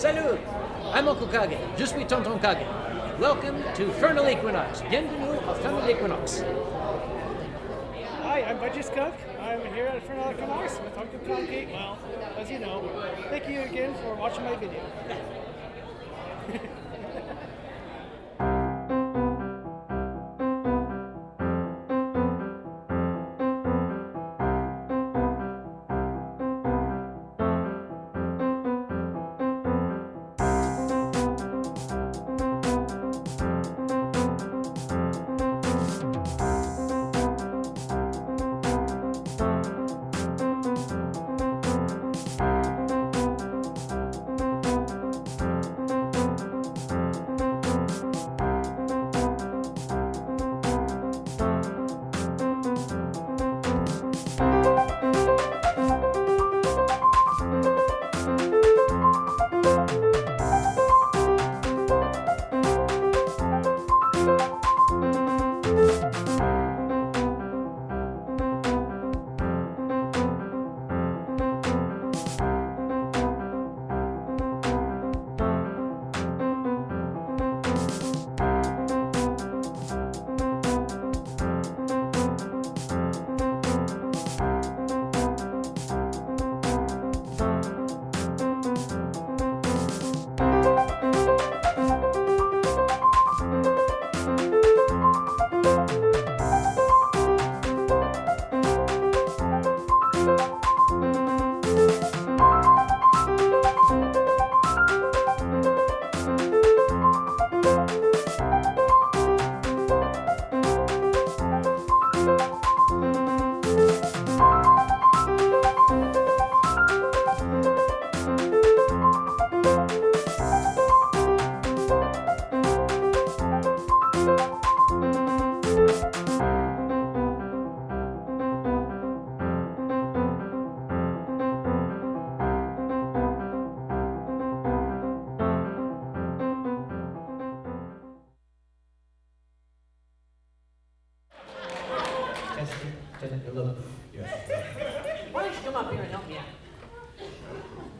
Salut! I'm Uncle Kage. Je suis Tonton Kage. Welcome to Furnal Equinox. Bienvenue à Furnal Equinox. Hi, I'm Budgie Cook. I'm here at Furnal Equinox with Uncle Kage. Well, as you know, thank you again for watching my video. Why don't you come up here and help me out?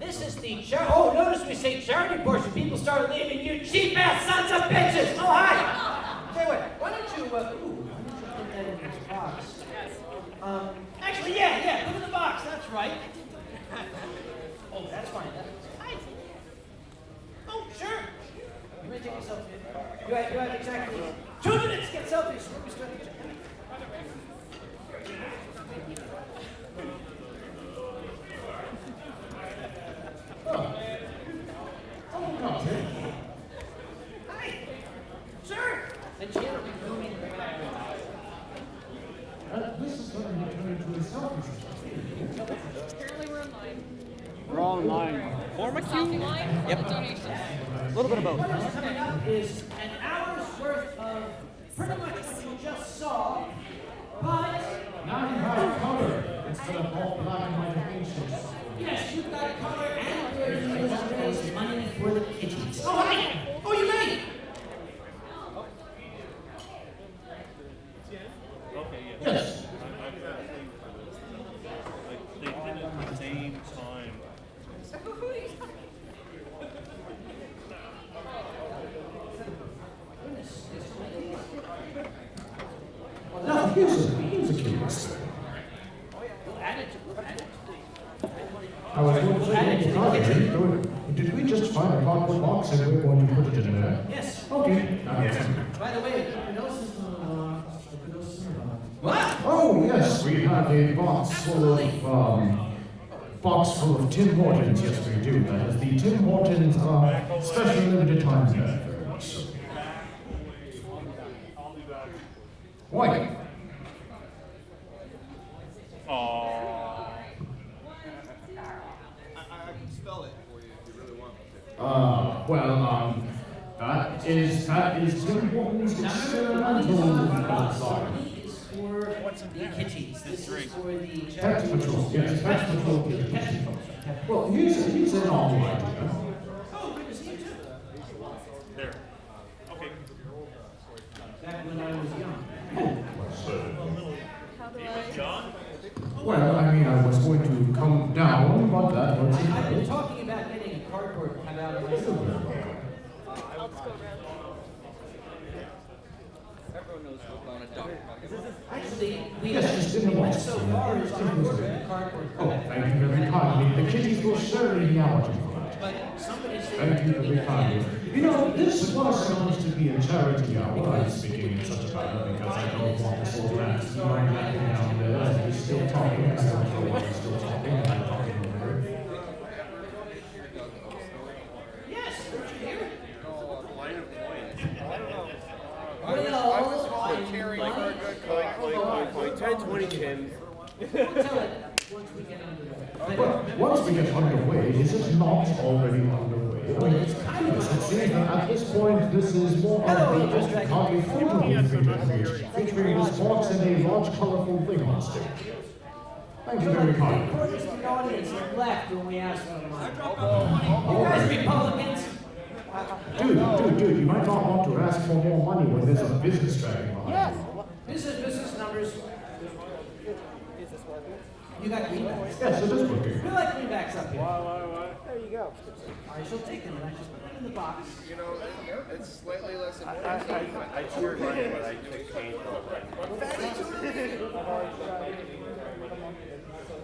This is the oh, notice we say charity portion. People started leaving, you cheap ass sons of bitches. Oh, hi. Say what? Why don't you put that in this box? Actually, yeah, put it in the box. That's right. Oh, that's fine. Oh, sure. You ready to take a selfie? You have exactly 2 minutes to get selfies. Hi. Sir. And Tien will be filming. This is going to be turned into a selfie session. Apparently we're in line. We're all in line. Form a queue line for the donations. A little bit of both. What's coming up is an hour's worth of pretty much what you just saw, but Now you have color instead of all black and white ancients. yes, you've got color and we're going to raise money for the kitties. Oh, hi! Oh, you ready? Yes. They did it at the same time. Now, here's a curious thing. I was going to say, Kage, did we just find a cardboard box and we're going to put it in there? Yes. Okay. By the way, what? Oh, yes, we have a box full of Tim Hortons. Yes, we do. That is the Tim Hortons special limited time set. Very much so. Why? I can spell it for you if you really want me to. That is Tim Hortons experimental. For the kitties. This is for the Pet Patrol, yes, Pet Patrol kitties. Well, here's an awful idea. Oh, good to see you too. There. Okay. Back when I was young. How do I? John? Well, I mean, I was going to come down, but that was I've been talking about getting a cardboard carport kind of out of my I'll just go around. Everyone knows we're going to duck. Actually, we Yes, just in the went box. so far as to order the cardboard. Oh, thank you very kindly. The kitties will certainly be out for that. But somebody said... Thank you very kindly. You know, this was supposed to be a charity hour. I'm speaking in such a manner because I don't want this old man to be laughing down there as he's still talking. I don't know why he's still talking. I'm talking over it. Yes, don't you hear it? Line of points. I was volunteering for a good point. 10, 20 Tims. We'll tell it once we get underway. But once we get underway, is it not already underway? I mean, it's kind of, it seems that at this point, this is more of the Kage photo movie, featuring this box and a large, colorful thing on stick. Thank you very kindly. Quarters of the audience left when we asked for money. You guys Republicans? Dude, you might not want to ask for more money when there's a business dragging behind. Yes. Business numbers. You got greenbacks? Yes, it is working. We like greenbacks up here. There you go. I shall take them and I just put them in the box. You know, it's slightly less important. I cheered mine, but I took change from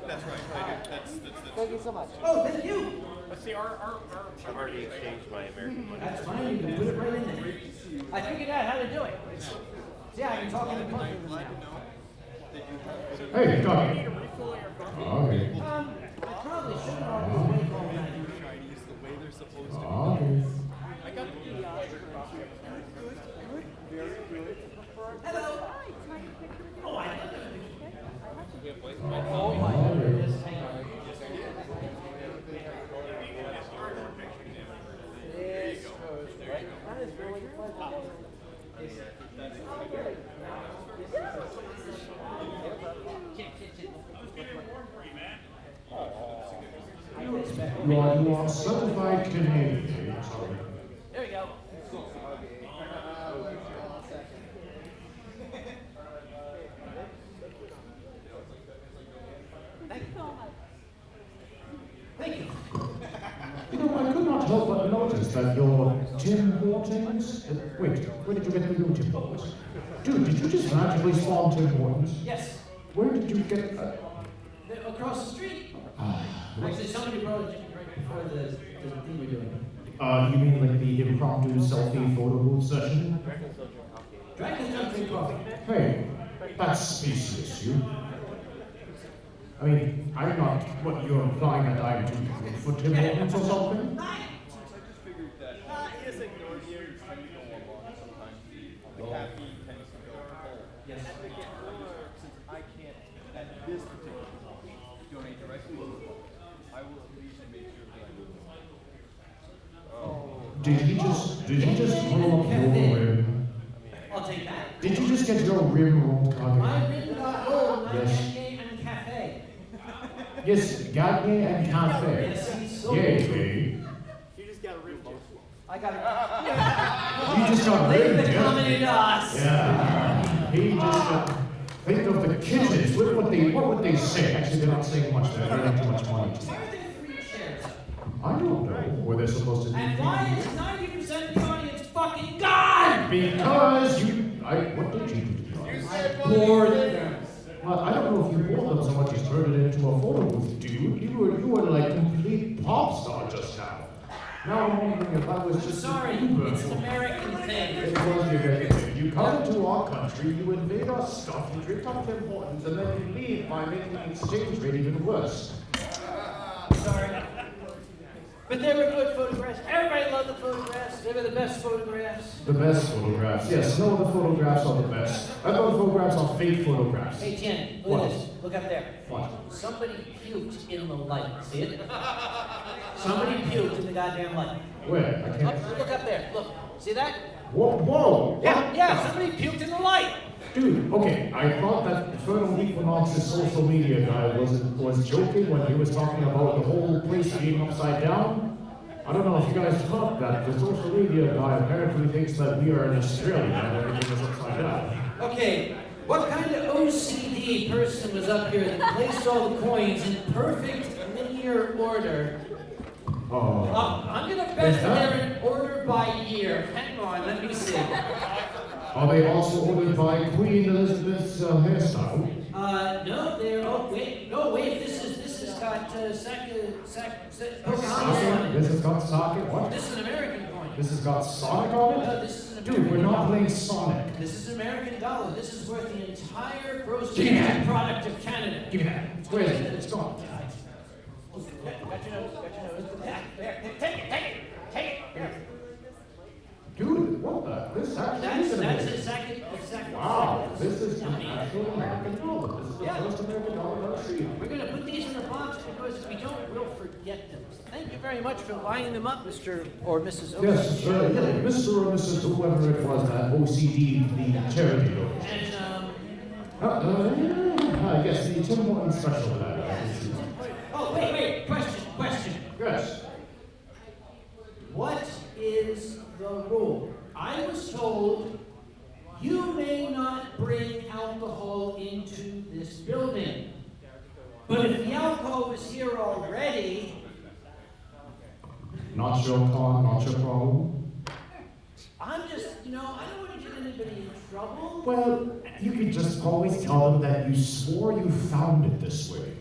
That's right. I do. That's Thank you so much. Oh, thank you. But see, I've already exchanged my American money. That's fine, you can put it right in there. I figured out how to do it. Yeah, I can talk in the public now. Hey, Kage. Okay. I probably should have already waited all night. Okay. Hello. Oh, I know. Oh my goodness. Hang on. You are certified Canadian. Sorry. There we go. Thank you. You know, I could not help but notice that your Tim Hortons... wait, where did you get the new Tim Hortons? Dude, did you just magically spawn Tim Hortons? Yes. Where did you get... They're across the street. Actually, somebody brought it right before the thing we're doing. You mean like the impromptu selfie photo booth session? Dragons don't drink coffee. Hey, that's specious, you. I mean, I'm not what you're implying that I'm too good for Tim Hortons or something. Yes. I can't, at this particular point, donate directly to the book. I will at least make sure that Did he just roll up your rim? I'll take that. Did you just get your rim rolled, Kage? My rim got rolled, my Yes. game and cafe. Yes, Gagne and Cafe. Yes, he's so Yay. I got it. You just got Leave rimmed, the yeah? comedy to us. Yeah. He just got... Think of the kittens. What would they say? Actually, they're not saying much. They're earning too much money. Why are there 3 chairs up? I don't know where they're supposed to be. And why is 90% of the audience fucking gone? Because you... what did you do? I bored them. Well, I don't know if you bored them so much as turned it into a photo booth, dude. You were like complete pop star just now. Now I'm wondering if I was just Sorry, Uber. it's an American thing. It was the American thing. You come into our country, you invade our stuff, you drink up Tim Hortons, and then you leave by making the exchange rate even worse. Sorry. But they were good photographs. Everybody loved the photographs. They were the best photographs. The best photographs. Yes, no, the photographs are the best. I thought photographs are fake photographs. Hey, Tien, look What? at this. Look up there. What? Somebody puked in the light. See it? Somebody puked in the goddamn light. Where? I can't... Look up there. Look. See that? Whoa! Yeah, somebody puked in the light. Dude, okay, I thought that Furnal Equinox's social media guy was joking when he was talking about the whole place being upside down. I don't know if you guys thought that. The social media guy apparently thinks that we are in Australia and everything is upside down. Okay, what kind of OCD person was up here that placed all the coins in perfect linear order? Oh. I'm says they're in order by year. Hang on, let me see. Are they also ordered by Queen Elizabeth's hairstyle? No, they're, oh, wait, no, wait, this has got, Pocahontas on Sonic? it. This has got Sonic? What? This is an American coin. This has got Sonic on it? No, this is an Dude, American we're not dollar. playing Sonic. This is an American dollar. This is worth the entire gross Give me that. product of Canada. Give me that. Where is it? It's gone. Got your nose, There, take it. Dude, what the? This actually is That's amazing. exactly. Wow, this is an actual American dollar. This is the Yeah. first American dollar I've seen. We're going to put these in the box because if we don't, we'll forget them. Thank you very much for lining them up, Mr. or Mrs. Oak. Yes, yeah, Mr. or Mrs. whoever it was, that OCD, the charity donation. And, Yes, the Tim Hortons special for that. oh, wait, question. Yes. What is the rule? I was told you may not bring alcohol into this building. But if the alcohol is here already, Not your con, not your problem. I'm just, I don't want to get anybody in trouble. Well, you could just always tell them that you swore you found it this way.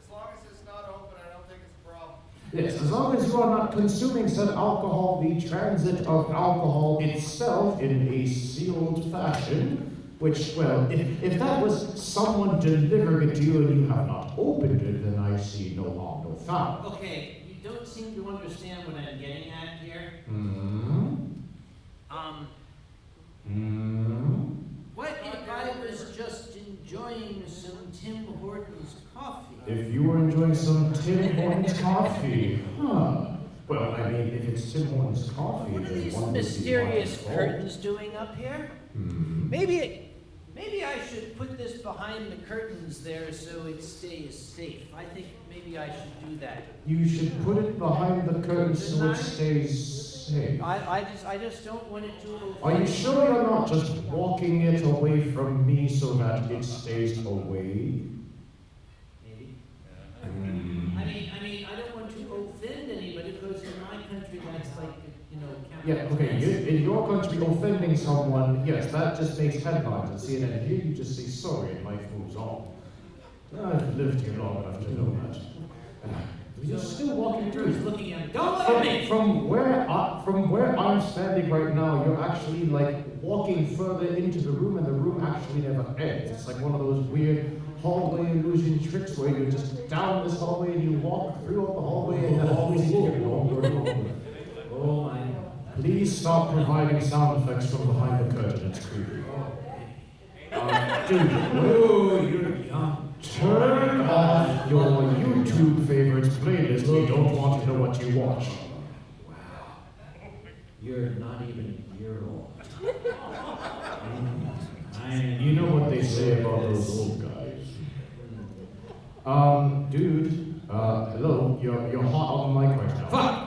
As long as it's not open, I don't think it's a problem. Yes, as long as you are not consuming said alcohol, the transit of alcohol itself in a sealed fashion, which, well, if that was someone delivering it to you and you have not opened it, then I see no harm, no foul. Okay, you don't seem to understand what I'm getting at here. What if I was just enjoying some Tim Hortons coffee? If you were enjoying some Tim Hortons coffee, huh? Well, I mean, if it's Tim Hortons coffee, What are then these one would be mysterious my fault. curtains doing up here? Maybe I should put this behind the curtains there so it stays safe. I think maybe I should do that. You should put it behind the curtain so it stays safe. I just don't want it to. Are you sure you're not just walking it away from me so that it stays away? Maybe. I mean, I don't want to offend anybody because in my country that's like, Yeah, okay, in your country, offending someone, yes, that just makes headlines at CNN. Here you just say sorry and life moves on. I've lived here long enough to know that. You're still walking through. Who's looking at me? Don't look at me! From where I'm standing right now, you're actually like walking further into the room, and the room actually never ends. It's like one of those weird hallway illusion tricks where you're just down this hallway and you walk through up the hallway and the hallway's getting longer and longer. Oh my. Please stop providing sound effects from behind the curtain. It's creepy. Dude, Oh, you're young. turn off your YouTube favorites playlist. We don't want to know what you watch. You're not even a year old. You know what they say about those old guys. Dude, hello, you're hot on the mic right now. Fuck!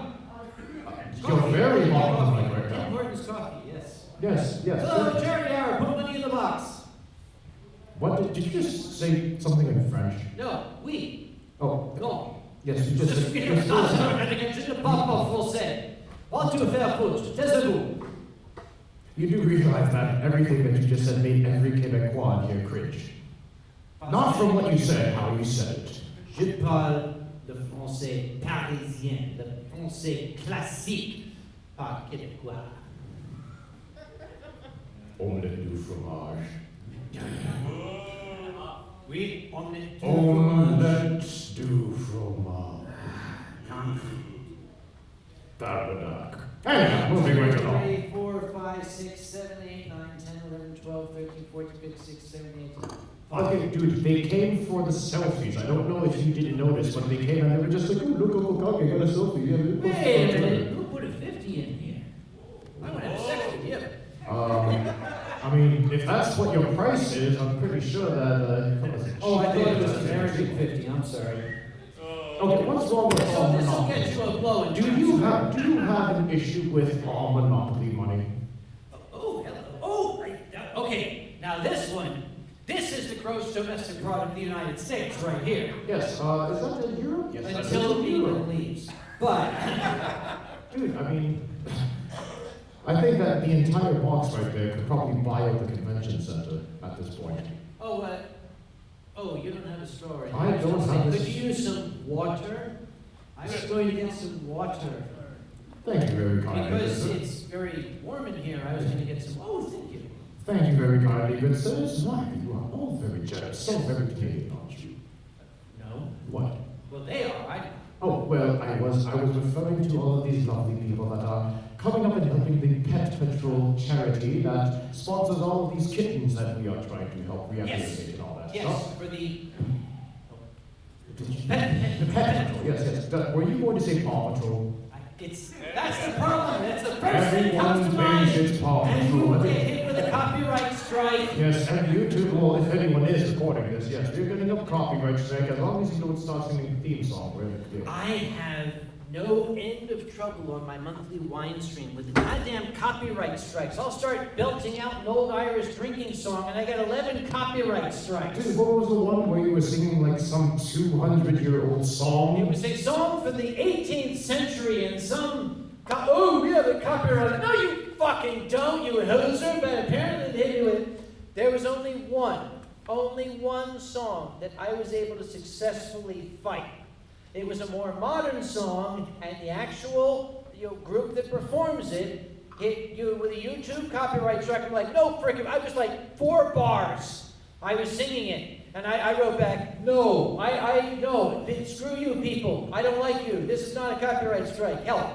You're very hot on the mic right Tim now. Hortons coffee, yes. Yes. Hello, charity hour, put money in the box. What did you just say something in French? No, oui. Oh, Non. yes, you just said. Je ne parle pas français. Va te faire foutre, taisez-vous. You do realize that everything that you just said made every Québécois here cringe. Not from what you said, how you said it. Je parle le français parisien, le français classique, pas québécois. Omelette du fromage. Oui, omelette. Omelette du fromage. Tabernacle. Hey, moving right along. 3, 4, 5, 6, 7, 8, 9, 10, 11, 12, 13, 14, 15, 16, 17, 18. Okay, dude, they came for the selfies. I don't know if you didn't notice, but they came and they were just like, oh, look, Uncle Kage got a selfie. Yeah, look, Wait a minute, who put a 50 in here? I want to have sex with you. I mean, if that's what your price is, I'm pretty sure that, Oh, I thought it was an American 50, I'm sorry. Okay, what's wrong with This will Monopoly? get you a blow in Do you have an issue with all Monopoly money? Oh, hello. Oh, okay. Now this one, this is the gross domestic product of the United States right here. Yes, is that in Europe? Yes, that's Until in England Europe. leaves. But Dude, I mean, I think that the entire box right there could probably buy out the convention center at this point. Oh, you don't have a straw right I don't have a Could you use some water? I was going to get some water. Thank you very kindly. Because good sir. it's very warm in here, I was going to get some. Oh, thank you. Thank you very kindly, good sir. It's why you are all very generous, so very Canadian, aren't you? No. What? Well, they are. Oh, well, I was referring to all of these lovely people that are coming up and helping the Pet Patrol charity that sponsors all of these kittens that we are trying to help rehabilitate and all that Yes, stuff. for the. The Pet Patrol, yes. Were you going to say Paw Patrol? That's the problem. That's the first thing that comes to Everyone mind. thinks it's Paw And you Patrol. will get hit with a copyright strike. Yes, and YouTube, well, if anyone is recording this, yes, we're getting a copyright strike as long as you don't start singing the theme song. We're I have no end of trouble on my monthly wine stream with the goddamn copyright strikes. I'll start belting out an old Irish drinking song, and I got 11 copyright strikes. Dude, what was the one where you were singing like some 200-year-old song? It was a song from the 18th century, and some. Oh, yeah, the copyright. No, you fucking don't, you hoser. But apparently they do it. There was only one song that I was able to successfully fight. It was a more modern song, and the actual group that performs it hit you with a YouTube copyright strike. I'm like, no frickin', I was like 4 bars. I was singing it, and I wrote back, no, no, screw you people, I don't like you, this is not a copyright strike, help.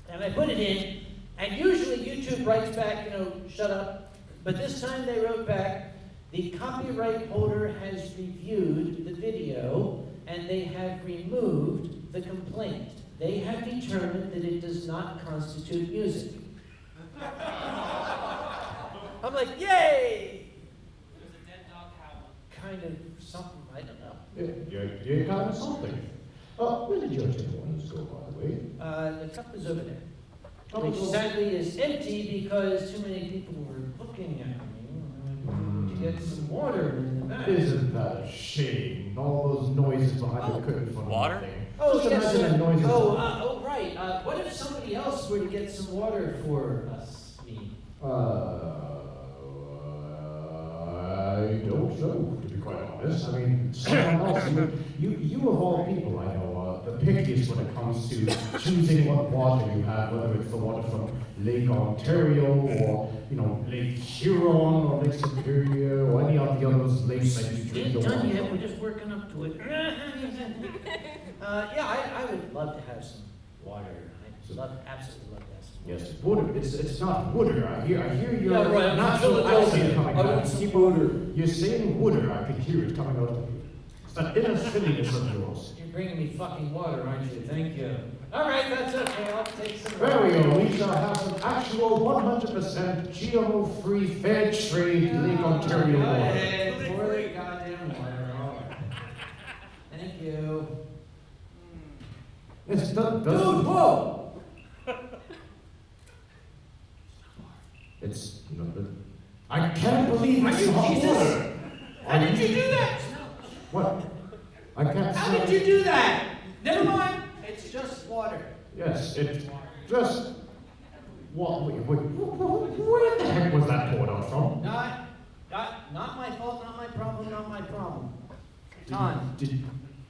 And I put it in, and usually YouTube writes back, shut up, but this time they wrote back, the copyright holder has reviewed the video, and they have removed the complaint. They have determined that it does not constitute music. I'm like, yay! There's a dead dog howl. Kind of something, I don't know. You're kind of something. Where did your Tim Hortons go, by the way? The cup is over there. Which sadly is empty because too many people were looking at me. To get some water in the back. Isn't that a shame? All those noises behind the curtain for Water? nothing. Oh, Just yes, imagine sir. the noises. Right. What if somebody else were to get some water for us? I don't know, to be quite honest. I mean, someone else, you of all people I know, the pickiest when it comes to choosing what water you have, whether it's the water from Lake Ontario or, Lake Huron or Lake Superior or any of the other lakes that you drink. Ain't done yet, we're just working up to it. I would love to have some water. Absolutely love to have some water. Yes, water. It's not water. I hear you're Yeah, right, I'm not from Philadelphia. coming I out. want some water. You're saying water. I can hear it coming out of you. It's that inner silliness of yours. You're bringing me fucking water, aren't you? Thank you. All right, that's okay. I'll take some There we go. We shall have some actual 100% GMO-free, fair trade Lake Ontario Go water. ahead, pour the goddamn water. All right. Thank you. It's done. Dude, whoa! It's I can't believe it's hot Jesus. water. How did you do that? What? I can't. How smell did you do that? Never mind. It's just water. Yes, it's just. What? Wait, where the heck was that poured out from? Not my fault, not my problem, not my problem. Ton.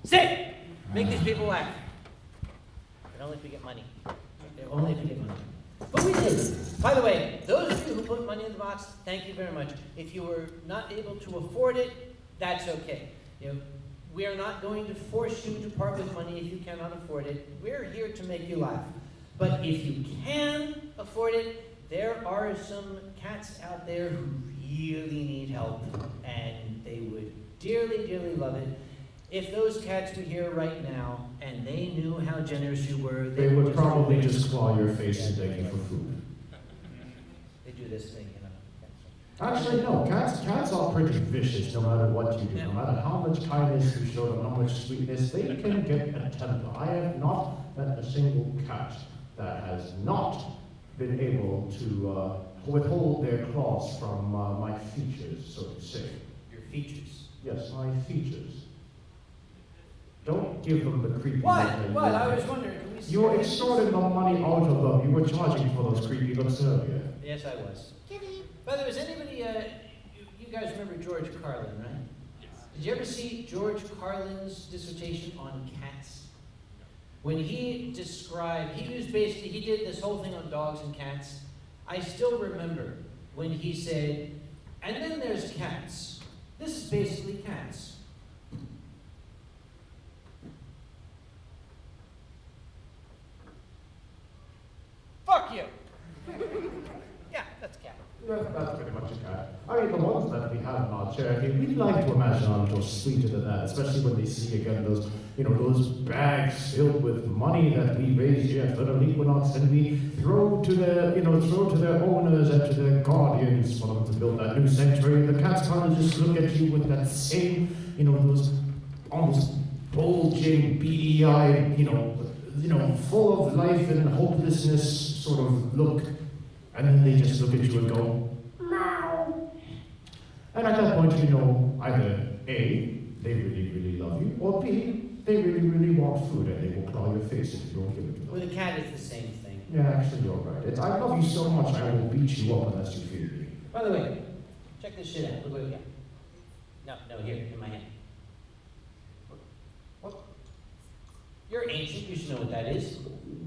Sit! Make these people laugh. But only if we get money. Only if we get money. But we did. By the way, those of you who put money in the box, thank you very much. If you were not able to afford it, that's okay. We are not going to force you to part with money if you cannot afford it. We're here to make you laugh. But if you can afford it, there are some cats out there who really need help, and they would dearly, dearly love it if those cats were here right now and they knew how generous you were. They would probably just claw your face and beg you for food. They do this thing, Actually, no. Cats are pretty vicious no matter what you do. No matter how much kindness you show them, how much sweetness, they can get a temper. I have not met a single cat that has not been able to withhold their claws from my features, so to say. Your features. Yes, my features. Don't give them the creepy What? look. What? I was wondering, can we see You're this? extorting the money out of them. You were charging for those creepy looks earlier. Yes, I was. By the way, does anybody, you guys remember George Carlin, right? Yes. Did you ever see George Carlin's dissertation on cats? When he described, he did this whole thing on dogs and cats. I still remember when he said, and then there's cats. This is basically cats. Fuck you! Yeah, that's a cat. Yeah, that's pretty much a cat. I mean, the ones that we have in our charity, we like to imagine are a little sweeter than that, especially when they see again those, those bags filled with money that we raise here at Furnal Equinox, and we throw to their owners and to their guardians for them to build that new sanctuary. The cats kind of just look at you with that same, those almost bulging, beady-eyed, full of life and hopelessness sort of look. And then they just look at you and go, meow. And at that point, either A, they really, really love you, or B, they really, really want food and they will claw your face if you don't give it to them. With a cat, it's the same thing. Yeah, actually, you're right. I love you so much, I will beat you up unless you feed me. By the way, check this shit out. Look what we got. No, here, in my hand. What? You're ancient, you should know what that is.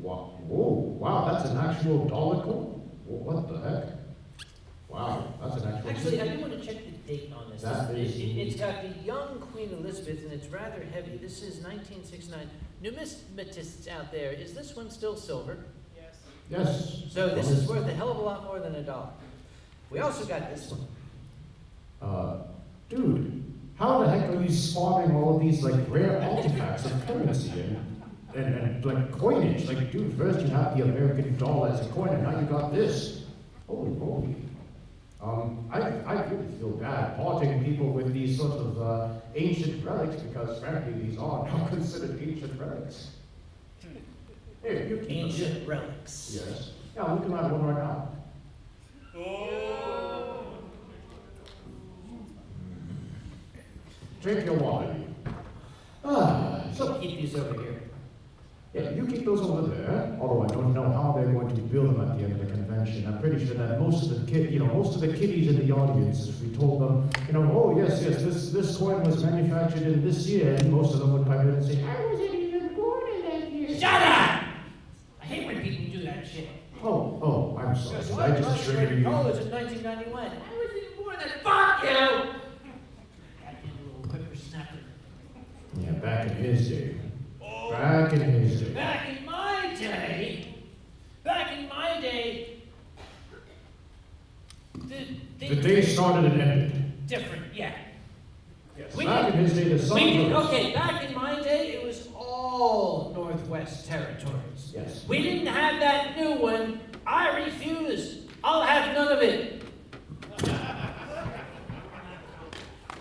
Wow, whoa, wow, that's an actual dollar coin? What the heck? Wow, that's an actual... Actually, I do want to check the date on this. It's got the young Queen Elizabeth, and it's rather heavy. This is 1969. Numismatists out there, is this one still silver? Yes. Yes. So this is worth a hell of a lot more than $1. We also got this one. Dude, how the heck are you spawning all of these, rare artifacts of currency and coinage? Dude, first you have the American dollar as a coin, and now you got this. Holy moly. I really feel bad parting people with these sorts of ancient relics, because frankly, these are not considered ancient relics. Here, you keep them. Ancient relics. Yes. Yeah, I'm looking at one right now. Drink your water. So keep these over here. Yeah, you keep those over there, although I don't know how they're going to build them at the end of the convention. I'm pretty sure that most of the kiddies in the audience, if we told them, oh yes, this coin was manufactured in this year, and most of them would pipe in and say, I wasn't even born in that year. Shut up! I hate when people do that shit. Oh, I'm sorry. Because Did I I just trigger graduated you? college in 1991. I wasn't even born then. Fuck you! That little whippersnapper. Yeah, back in his day. Back in his day. Back in my day, The day started and ended. different, yeah. Yes. We Back did- in his day, the sun rose. Okay, back in my day, it was all Northwest Territories. Yes. We didn't have that new one. I refuse. I'll have none of it.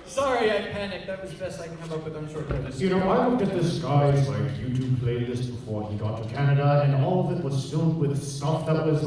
Sorry, I panicked. That was the best I can come up with on short notice. I looked at this guy's YouTube playlist before he got to Canada, and all of it was filled with stuff that was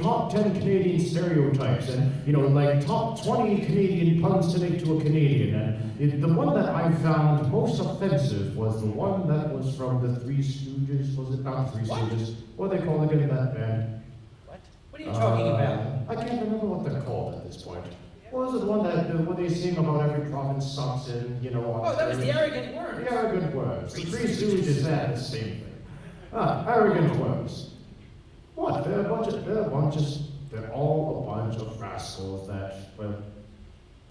top 10 Canadian stereotypes, and top 20 Canadian puns to make to a Canadian. And the one that I found most offensive was the one that was from the Three Stooges. Was it not Three Stooges? What are they called again, that band? What? What are you talking about? I can't remember what they're called at this point. What was it, the one that where they sing about every province sucks and, Oh, that was the Arrogant Worms. The Arrogant Worms. The Three Stooges had the same thing. Arrogant Worms. What? They're all a bunch of rascals that, well...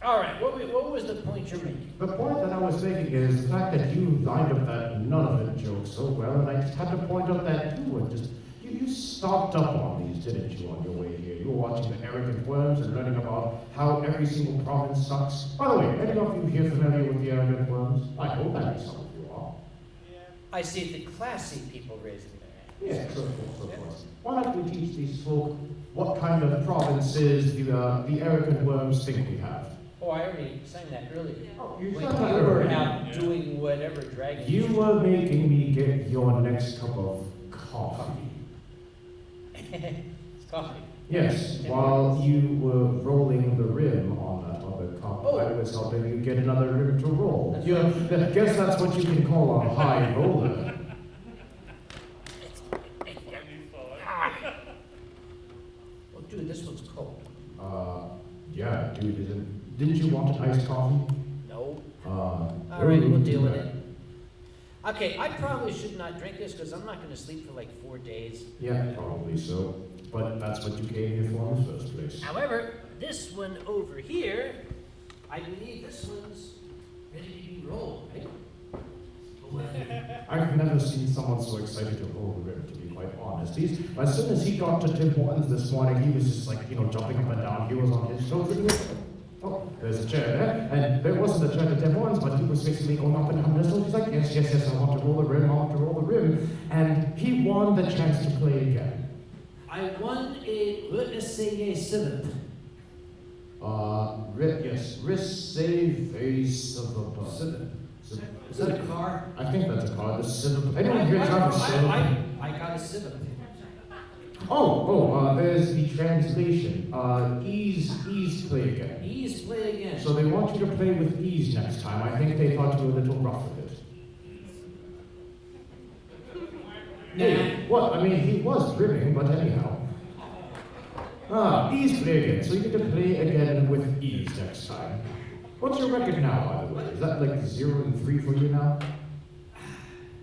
All right, what was the point you're making? The point that I was making is the fact that you lined up that none of it joke so well, and I just had to point out that you stocked up on these, didn't you, on your way here? You were watching the Arrogant Worms and learning about how every single province sucks. By the way, any of you here familiar with the Arrogant Worms? I hope that some of you are. I see the classy people raising their hands. Yes, of course. Why don't we teach these folk what kind of provinces the Arrogant Worms think we have? Oh, I already sang that earlier. Oh, you when sang you that were earlier. out doing whatever dragon. You were making me get your next cup of coffee. It's coffee. Yes, while you were rolling the rim on I was helping you get another rim to roll. I guess that's what you can call a high roller. Well, dude, this one's cold. Yeah, dude, didn't you want an iced coffee? No. All right, we'll deal with it. Okay, I probably should not drink this because I'm not going to sleep for like 4 days. Yeah, probably so. But that's what you came here for in the first place. However, this one over here, I believe this one's ready to be rolled, right? I've never seen someone so excited to roll the rim, to be quite honest. As soon as he got to Tim Hortons this morning, he was just like, jumping up and down. He was on his toes. Oh, there's a chair there. And there wasn't a chair to Tim Hortons, but he was basically going up and down his toes. He's like, yes, I want to roll the rim, I want to roll the rim. And he won the chance to play again. I won let's say a 7th. Risk save ace of the bus. Is that a car? I think that's a car. Anyone here drive a civic? I got a 7th. There's the translation. Ease play again. Ease play again. So they want you to play with ease next time. I think they thought you were a little rough with it. Hey, what? I mean, he was ribbing, but anyhow. Ease play again. So you get to play again with ease next time. What's your record now, by the way? Is that like 0-3 for you now?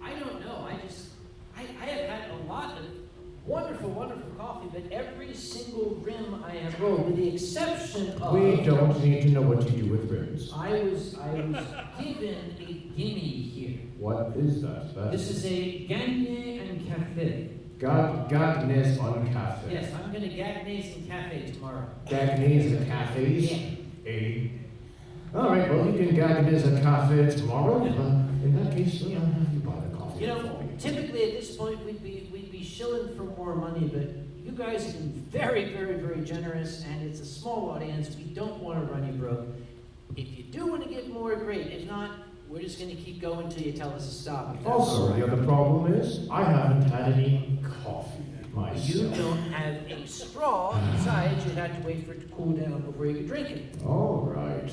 I don't know. I have had a lot of wonderful, wonderful coffee, but every single rim I have rolled, with the exception of... We don't need to know what you do with rims. I was given a gimme here. What is that? This is a Gagne and Cafe. Gagnes on cafe. Yes, I'm going to Gagnes and Cafe tomorrow. Gagnes and cafes? Yeah. All right, well, you can Gagnes and cafe tomorrow. In that case, I'll have you buy the coffee. Typically at this point we'd be shilling for more money, but you guys have been very, very, very generous, and it's a small audience. We don't want to run you broke. If you do want to get more, great. If not, we're just going to keep going until you tell us to stop. Also, the other problem is, I haven't had any coffee myself. You don't have a straw. Besides, you'd have to wait for it to cool down before you could drink it. All right.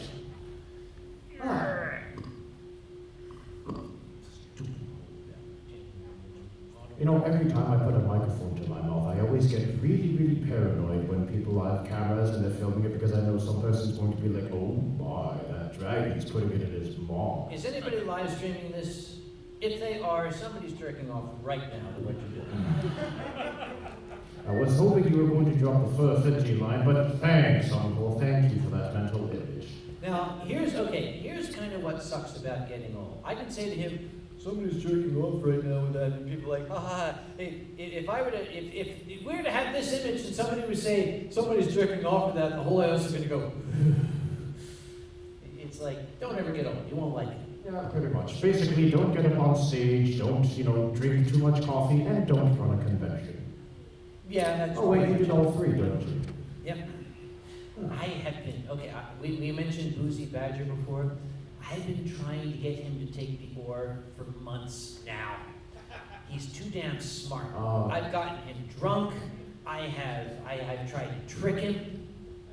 Every time I put a microphone to my mouth, I always get really, really paranoid when people have cameras and they're filming it, because I know some person's going to be like, oh my, that dragon's putting it in his maw. Is anybody live streaming this? If they are, somebody's jerking off right now to what you're doing. I was hoping you were going to drop the Fur 50 line, but thanks, Uncle. Thank you for that mental image. Now, here's kind of what sucks about getting old. I can say to him, somebody's jerking off right now with that, and people are like, if we were to have this image and somebody would say, somebody's jerking off with that, the whole house is going to go. It's like, don't ever get old. You won't like it. Yeah, pretty much. Basically, don't get up on stage, don't, drink too much coffee, and don't run a convention. Yeah, that's Oh, wait, you did all three, don't you? Yep. I have been, we mentioned Boozy Badger before. I've been trying to get him to take the oar for months now. He's too damn smart. I've gotten him drunk. I've tried to trick him.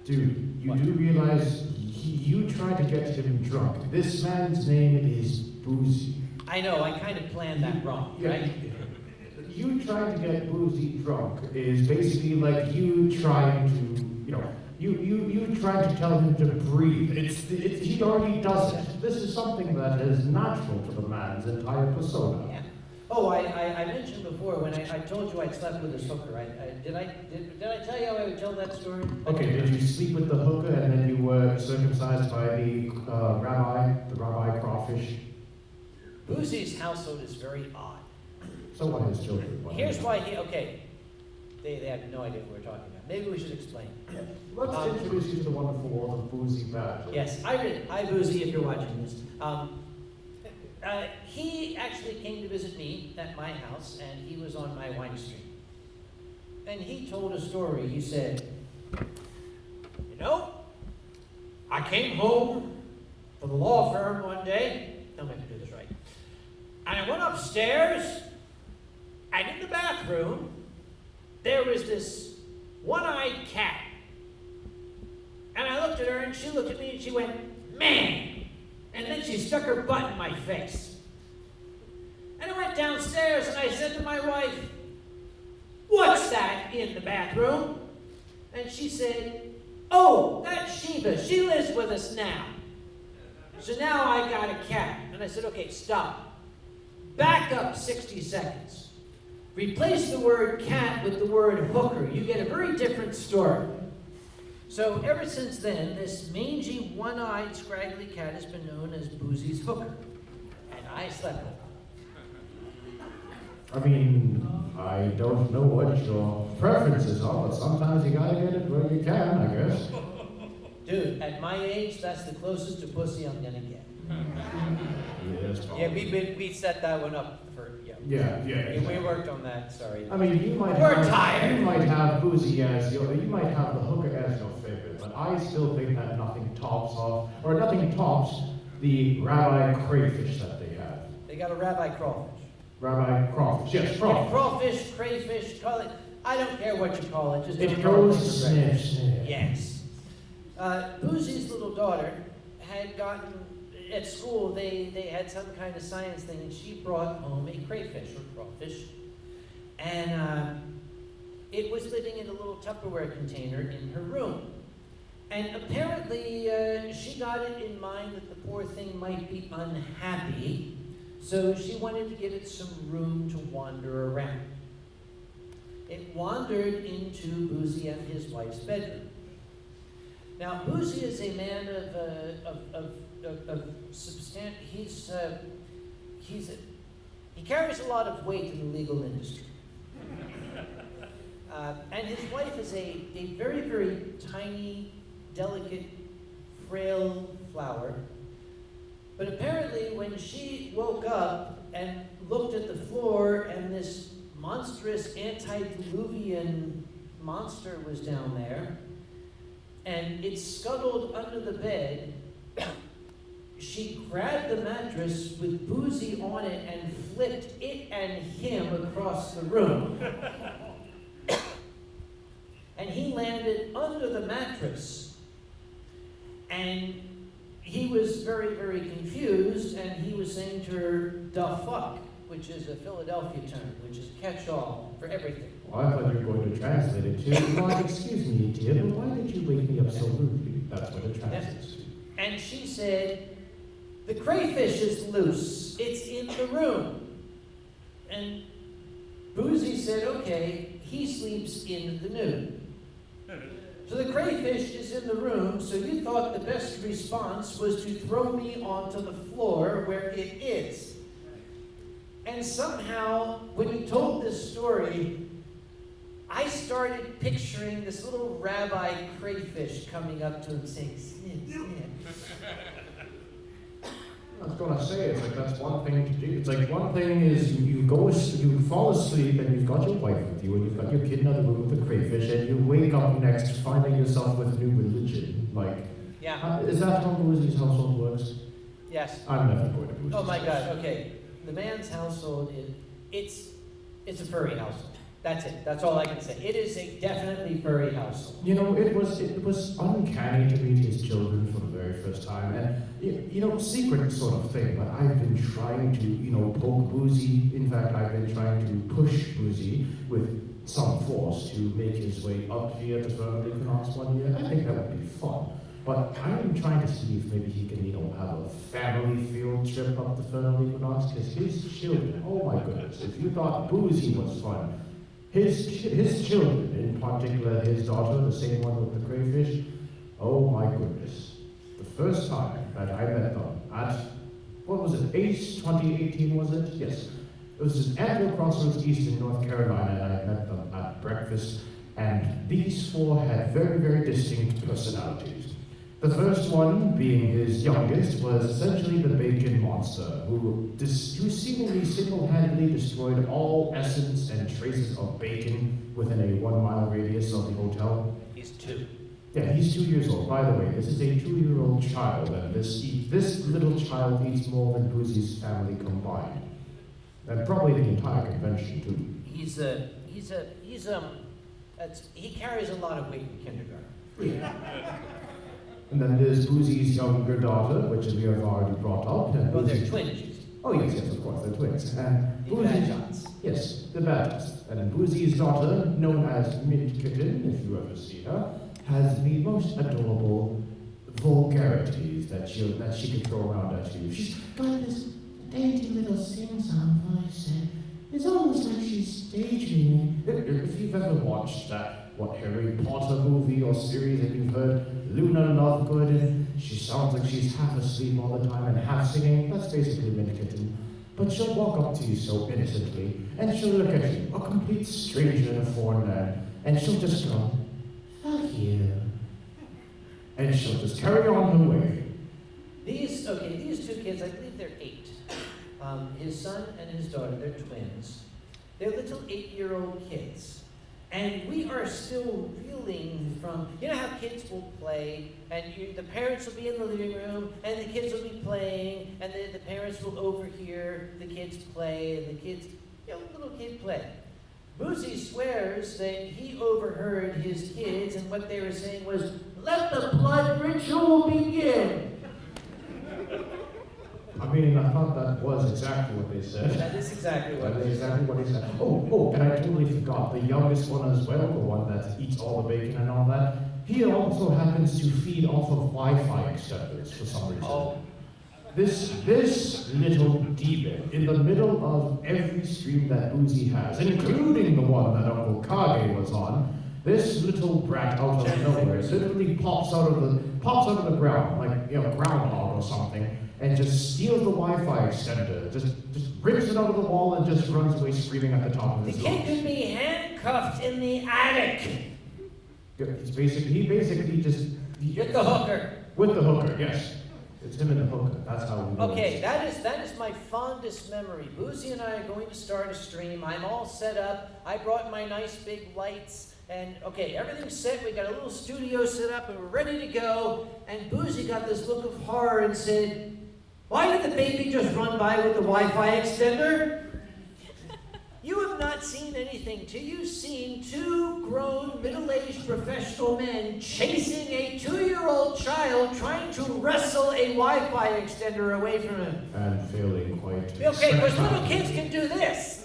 Dude, you do realize you tried to get him drunk. This man's name is Boozy. I know, I kind of planned that wrong, right? You trying to get Boozy drunk is basically like you trying to, you trying to tell him to breathe. He already does it. This is something that is natural to the man's entire persona. Yeah. Oh, I mentioned before when I told you I'd slept with his hooker. Did I tell you how I would tell that story? Okay, did you sleep with the hooker and then you were circumcised by the rabbi crawfish? Boozy's household is very odd. So what his children? Here's why they have no idea what we're talking about. Maybe we should explain. Let's introduce you to the wonderful world of Boozy Badger. Yes, hi Boozy, if you're watching this. He actually came to visit me at my house, and he was on my wine stream. And he told a story. He said, I came home from the law firm one day. Don't make me do this right. And I went upstairs, and in the bathroom, there was this one-eyed cat. And I looked looked at her, and she looked at me, and she went, "Man!" And then she stuck her butt in my face. And I went downstairs, and I said to my wife, "What's that in the bathroom?" And she said, "Oh, that's Sheba. She lives with us now. So now I got a cat." And I said, "Okay, stop. Back up 60 seconds. Replace the word cat with the word hooker. You get a very different story." So ever since then, this mangy, one-eyed, scraggly cat has been known as Boozy's hooker. And I slept with her. I mean, I don't know what your preferences are, but sometimes you gotta get it where you can, I guess. Dude, at my age, that's the closest to pussy I'm gonna get. Yes, Yeah, we set that one up for, yeah. Yeah. We worked on that, sorry. I mean, you might We're have, tired. You might have Boozy as your, you might have the hooker as your favorite, but I still think that nothing tops the rabbi crayfish that they have. They got a rabbi crawfish. Rabbi crawfish, yes, Yeah, crawfish. crawfish, crayfish, call it, I don't care what you call it, just It don't call goes it sniff, sniff. Yes. Boozy's little daughter had gotten, at school, they had some kind of science thing, and she brought home a crayfish or crawfish. And it was living in a little Tupperware container in her room. And apparently, she got it in mind that the poor thing might be unhappy, so she wanted to give it some room to wander around. It wandered into Boozy and his wife's bedroom. Now, Boozy is a man of he carries a lot of weight in the legal industry. And his wife is a very, very tiny, delicate, frail flower. But apparently when she woke up and looked at the floor and this monstrous antediluvian monster was down there, and it scuttled under the bed, she grabbed the mattress with Boozy on it and flipped it and him across the room. And he landed under the mattress. And he was very, very confused, and he was saying to her, "Da fuck," which is a Philadelphia term, which is catch-all for everything. Well, I thought you were going to translate it to, "Well, excuse me, Tien, why did you wake me up so rudely?" That's what it translates to. And she said, "The crayfish is loose. It's in the room." And Boozy said, "Okay, he sleeps in the nude." So the crayfish is in the room, so you thought the best response was to throw me onto the floor where it is. And somehow, when you told this story, I started picturing this little rabbi crayfish coming up to him saying, "Snip, snip." I was gonna say, it's like that's one thing to do. It's like one thing is you fall asleep and you've got your wife with you and you've got your kid in another room with the crayfish and you wake up next finding yourself with a new religion. Like, Yeah. Is that how Boozy's household works? Yes. I'm never going to Boozy's. Oh my God. Okay. The man's household is it's a furry household. That's it. That's all I can say. It is a definitely furry household. You know, it was uncanny to meet his children for the very first time, and you know, secret sort of thing. But I've been trying to, poke Boozy. In fact, I've been trying to push Boozy with some force to make his way up here to Furnal Equinox one year. I think that would be fun. But I'm trying to see if maybe he can, have a family field trip up to Furnal Equinox, because his children, oh my goodness, if you thought Boozy was fun, his children, in particular his daughter, the same one with the crayfish, oh my goodness. The first time that I met them at, what was it, ACE 2018 was it? Yes. It was at Anvil Crossroads East in North Carolina, and I met them at breakfast, and these four had very, very distinct personalities. The first one, being his youngest, was essentially the bacon monster, who seemingly single-handedly destroyed all essence and traces of bacon within a 1-mile radius of the hotel. He's 2. Yeah, he's 2 years old. By the way, this is a 2-year-old child, and this little child eats more than Boozy's family combined. And probably the entire convention, too. He carries a lot of weight in kindergarten. And then there's Boozy's younger daughter, which we have already brought up. And Well, they're Boozy- twins, you see. Oh, yes, yes, of course, they're twins. And The Badgers. Yes, the Badgers. And then Boozy's daughter, known as Mint Kitten, if you ever see her, has the most adorable vulgarities that she can throw around at you. She's got this dainty little sing-song voice, and it's almost like she's daydreaming. If you've ever watched that, Harry Potter movie or series, and you've heard Luna Lovegood, and she sounds like she's half asleep all the time and half singing, that's basically Mint Kitten. But she'll walk up to you so innocently, and she'll look at you, a complete stranger in a foreign land, and she'll just go, "Fuck you." And she'll just carry on her way. These two kids, I believe they're 8. His son and his daughter, they're twins. They're little 8-year-old kids. And we are still reeling from, you know how kids will play, and the parents will be in the living room, and the kids will be playing, and the parents will overhear the kids play, and the kids, little kid play. Boozy swears that he overheard his kids, and what they were saying was, "Let the blood ritual begin." I mean, I thought that was exactly what they said. That is exactly what That they is said. exactly what he said. Oh, and I totally forgot, the youngest one as well, the one that eats all the bacon and all that, he also happens to feed off of Wi-Fi extenders for some reason. Oh. This little demon, in the middle of every stream that Boozy has, including the one that Uncle Kage was on, this little brat out of nowhere literally pops out of the ground, like groundhog or something, and just steals the Wi-Fi extender, just rips it out of the wall and just runs away screaming at the top of The his kid lungs. could be handcuffed in the attic He basically just with the hooker. with the hooker, yes. It's him and the hooker. That's how we do Okay, it. that is my fondest memory. Boozy and I are going to start a stream. I'm all set up. I brought my nice big lights. And okay, everything's set. We got a little studio set up and we're ready to go. And Boozy got this look of horror and said, "Why did the baby just run by with the Wi-Fi extender?" You have not seen anything till you've seen 2 grown, middle-aged professional men chasing a 2-year-old child trying to wrestle a Wi-Fi extender away from him. And failing quite. Okay, because little kids can do this.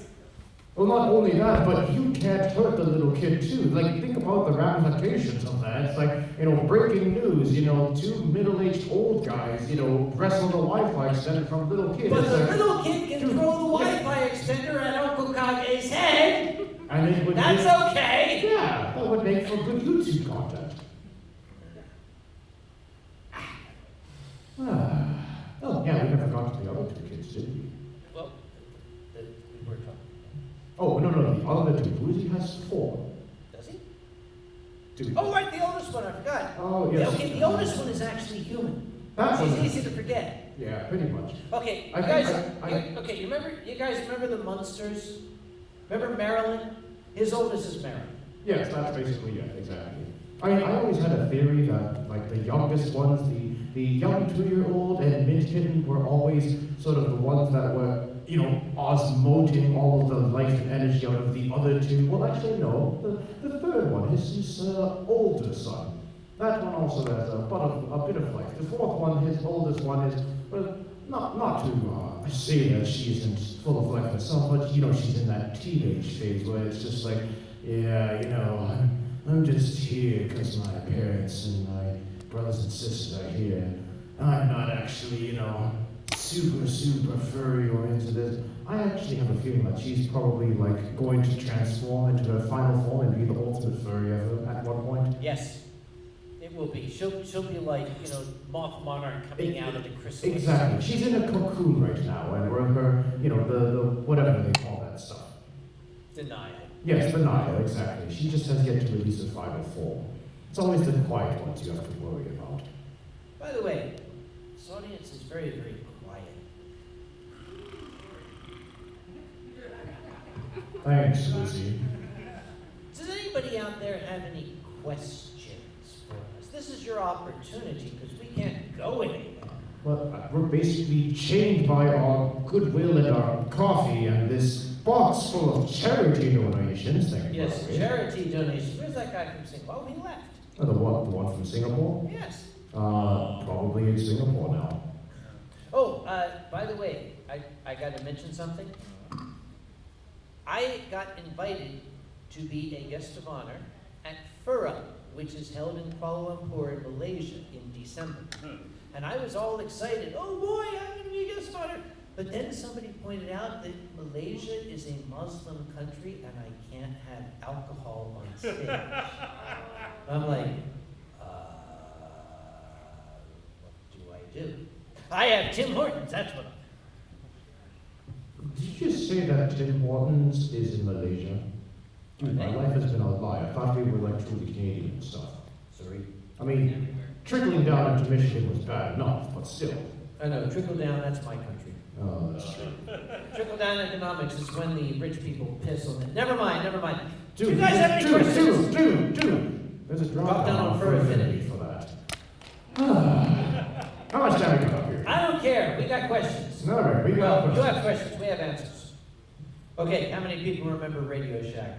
Well, not only that, but you can't hurt the little kid too. Like, think about the ramifications of that. It's like, breaking news, 2 middle-aged old guys, wrestle the Wi-Fi extender from little kids. But the It's like- little kid can throw the Wi-Fi extender at Uncle Kage's head. And it would That's make, okay. Yeah, that would make for good YouTube content. Oh, yeah, we never got to the other 2 kids, did we? Well, we were talking. Oh, no, the other 2. Boozy has 4. Does he? 2. Oh, right, the oldest one, I forgot. Oh, yes. Okay, the oldest one is actually human. That It's one- easy to forget. Yeah, pretty much. Okay, I you think guys, you guys remember the Munsters? Remember Marilyn? His oldest is Marilyn. Yes, that's basically it, exactly. I always had a theory that, like, the youngest ones, the young 2-year-old and Mint Kitten were always sort of the ones that were, osmoting all of the life and energy out of the other 2. Well, actually, no. The third one, his older son. That one also has a bit of life. The fourth one, his oldest one, is, well, not to say that she isn't full of life herself, but, she's in that teenage phase where it's just like, yeah, I'm just here because my parents and my brothers and sisters are here. I'm not actually, super furry or into this. I actually have a feeling that she's probably, like, going to transform into her final form and be the ultimate furry ever at one point. Yes, it will be. She'll be like, Moth Monarch coming out of the chrysalis. Exactly. She's in a cocoon right now, and we're her, the whatever they call that stuff. Denial. Yes, the Nile, exactly. She just has yet to release her final form. It's always the quiet ones you have to worry about. By the way, this audience is very, very quiet. Thanks, Lucy. Does anybody out there have any questions for us? This is your opportunity because we can't go anywhere. Well, we're basically chained by our goodwill and our coffee and this box full of charity donations. Thank you. Yes, Rory. charity donations. Where's that guy from Singapore? Oh, he left. Oh, the one from Singapore? Yes. Probably in Singapore now. Oh, by the way, I got to mention something. I got invited to be a guest of honor at Furry, which is held in Kuala Lumpur, Malaysia, in December. And I was all excited. Oh boy, I'm going to be a guest of honor. But then somebody pointed out that Malaysia is a Muslim country and I can't have alcohol on stage. I'm like, what do? I have Tim Hortons, that's what Did you just say that Tim Hortons is in Malaysia? Dude, my life has been a lie. I thought we were like truly Canadian and stuff. Sorry. I mean, trickling down into Michigan was bad enough, but still. I know, trickle down, that's my country. Oh, that's true. Trickle down economics is when the rich people piss on it. Never mind. Dude, Do you guys have any questions? Dude. There's a drop down on Fur Affinity for that. How much time we got up here? I don't care, we got questions. All right, we got Well, questions. you have questions, we have answers. Okay, how many people remember Radio Shack?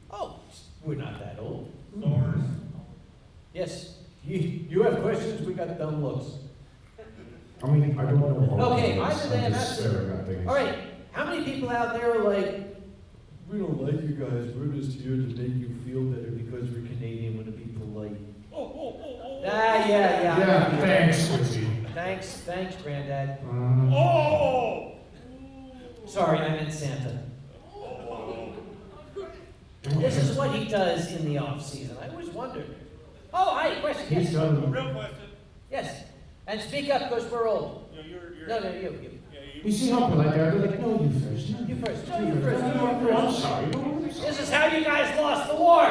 Oh, we're not that old. Yes, you have questions, we got dumb looks. I mean, I don't know. Okay, I'm either they have just staring at things. All right, how many people out there are like, We don't like you guys. We're just here to make you feel better because we're Canadian. Want to be polite. yeah. Yeah, thanks, Quincy. Thanks, Granddad. Oh! Sorry, I meant Santa. This is what he does in the off season. I always wondered. Oh, hi, question. He's Yes. done. Real question. Yes. And speak up, because we're old. No, you're. No, you. Yeah, You see how polite they are? They're like, no, you first. No, You first. No, you you first. No, I'm sorry. No, I'm sorry. This is how you guys lost the war.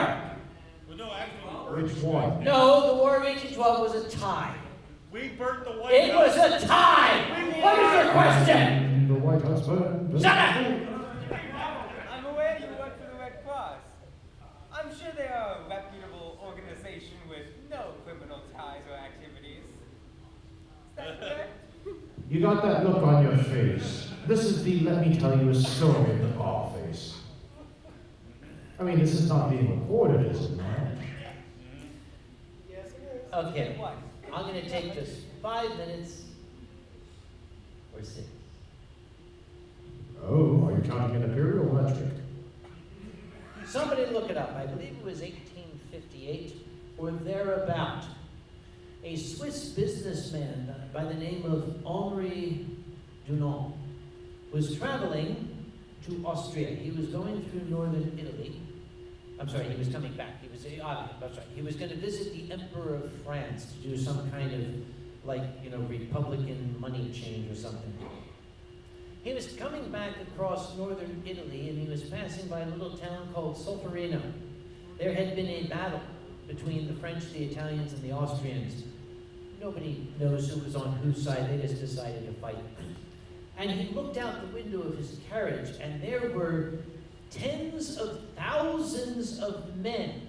Well, no, actually, Which one? No, the War of 1812 was a tie. we burnt the White It House. was a tie. What is your question? The White House burned. Shut up. I'm aware you work for the Red Cross. I'm sure they are a reputable organization with no criminal ties or activities. Is that correct? You got that look on your face. This is the let me tell you a story of the ball face. I mean, this is not being recorded, is it not? Yes, it is. Okay. What? I'm going to take just 5 minutes or 6. Oh, are you counting in imperial metric? Somebody look it up. I believe it was 1858 or thereabout. A Swiss businessman by the name of Henri Dunant was traveling to Austria. He was going through northern Italy. I'm sorry, he was coming back. That's right. He was going to visit the Emperor of France to do some kind of, Republican money change or something. He was coming back across northern Italy, and he was passing by a little town called Solferino. There had been a battle between the French, the Italians, and the Austrians. Nobody knows who was on whose side. They just decided to fight. And he looked out the window of his carriage, and there were tens of thousands of men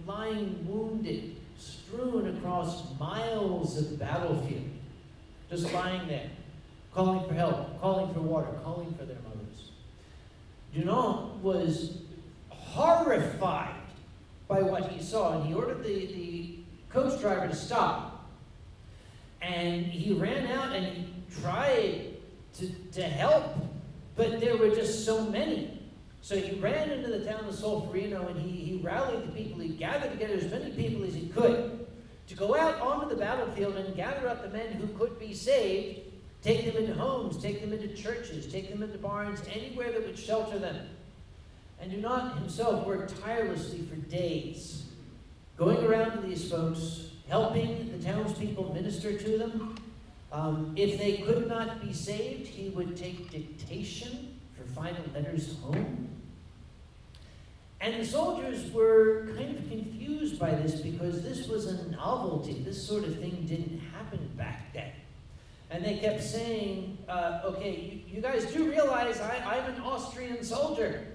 lying wounded, strewn across miles of battlefield, just lying there, calling for help, calling for water, calling for their mothers. Dunant was horrified by what he saw, and he ordered the coach driver to stop. And he ran out and he tried to help, but there were just so many. So he ran into the town of Solferino, and he rallied the people. He gathered together as many people as he could to go out onto the battlefield and gather up the men who could be saved, take them into homes, take them into churches, take them into barns, anywhere that would shelter them. And Dunant himself worked tirelessly for days, going around to these folks, helping the townspeople minister to them. If they could not be saved, he would take dictation for final letters home. And the soldiers were kind of confused by this because this was a novelty. This sort of thing didn't happen back then. And they kept saying, okay, you guys do realize I'm an Austrian soldier.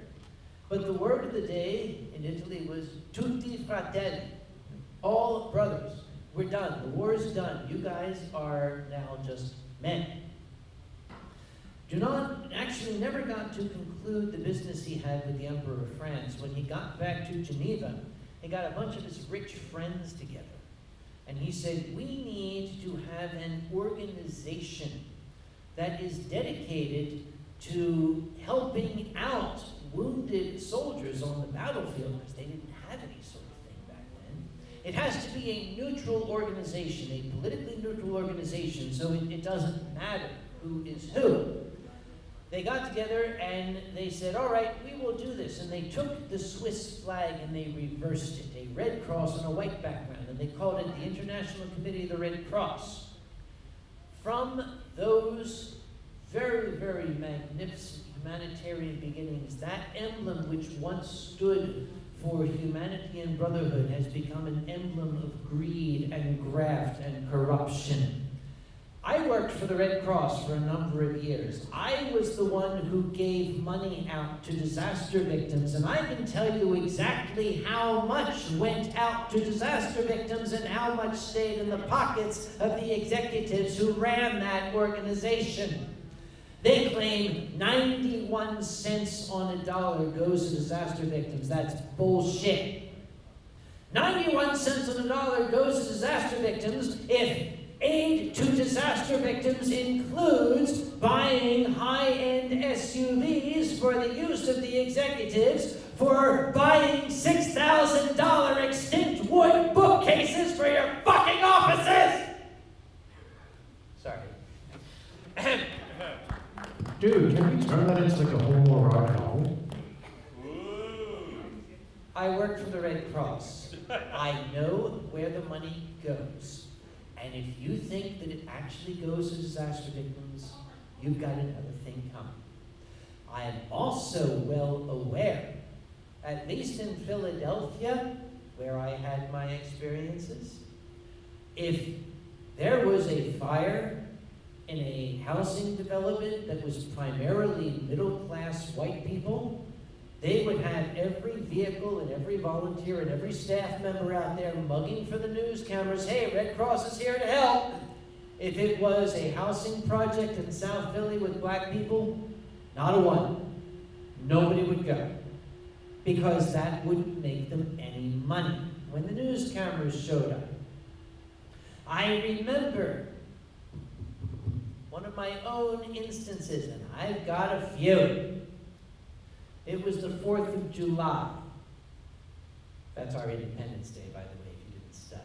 But the word of the day in Italy was tutti fratelli, all brothers. We're done. The war is done. You guys are now just men. Dunant actually never got to conclude the business he had with the Emperor of France. When he got back to Geneva, he got a bunch of his rich friends together. And he said, we need to have an organization that is dedicated to helping out wounded soldiers on the battlefield, because they didn't have any sort of thing back then. It has to be a neutral organization, a politically neutral organization, so it doesn't matter who is who. They got together and they said, all right, we will do this. And they took the Swiss flag and they reversed it, a red cross on a white background, and they called it the International Committee of the Red Cross. From those very, very magnificent humanitarian beginnings, that emblem which once stood for humanity and brotherhood has become an emblem of greed and graft and corruption. I worked for the Red Cross for a number of years. I was the one who gave money out to disaster victims, and I can tell you exactly how much went out to disaster victims and how much stayed in the pockets of the executives who ran that organization. They claim 91 cents on a dollar goes to disaster victims. That's bullshit. 91 cents on a dollar goes to disaster victims if aid to disaster victims includes buying high-end SUVs for the use of the executives, for buying $6,000 extinct wood bookcases for your fucking offices! Sorry. Dude, can we turn that into like a homoerotic novel? I work for the Red Cross. I know where the money goes. And if you think that it actually goes to disaster victims, you've got another thing coming. I am also well aware, at least in Philadelphia, where I had my experiences, if there was a fire in a housing development that was primarily middle-class white people, they would have every vehicle and every volunteer and every staff member out there mugging for the news cameras, hey, Red Cross is here to help. If it was a housing project in South Philly with black people, not a one. Nobody would go. Because that wouldn't make them any money when the news cameras showed up. I remember one of my own instances, and I've got a few. It was the 4th of July. That's our Independence Day, by the way, if you didn't study.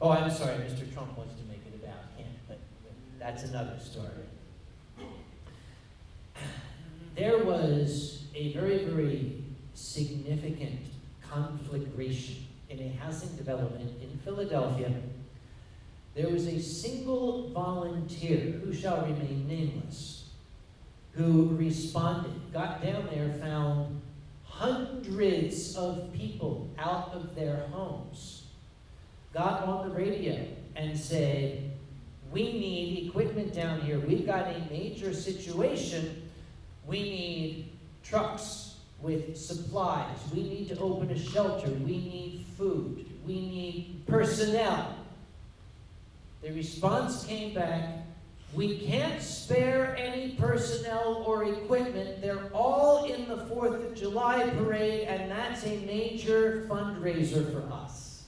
Oh, I'm sorry, Mr. Trump wants to make it about him, but that's another story. There was a very, very significant conflagration in a housing development in Philadelphia. There was a single volunteer, who shall remain nameless, who responded, got down there, found hundreds of people out of their homes, got on the radio and said, we need equipment down here. We've got a major situation. We need trucks with supplies. We need to open a shelter. We need food. We need personnel. The response came back, we can't spare any personnel or equipment. They're all in the 4th of July parade, and that's a major fundraiser for us.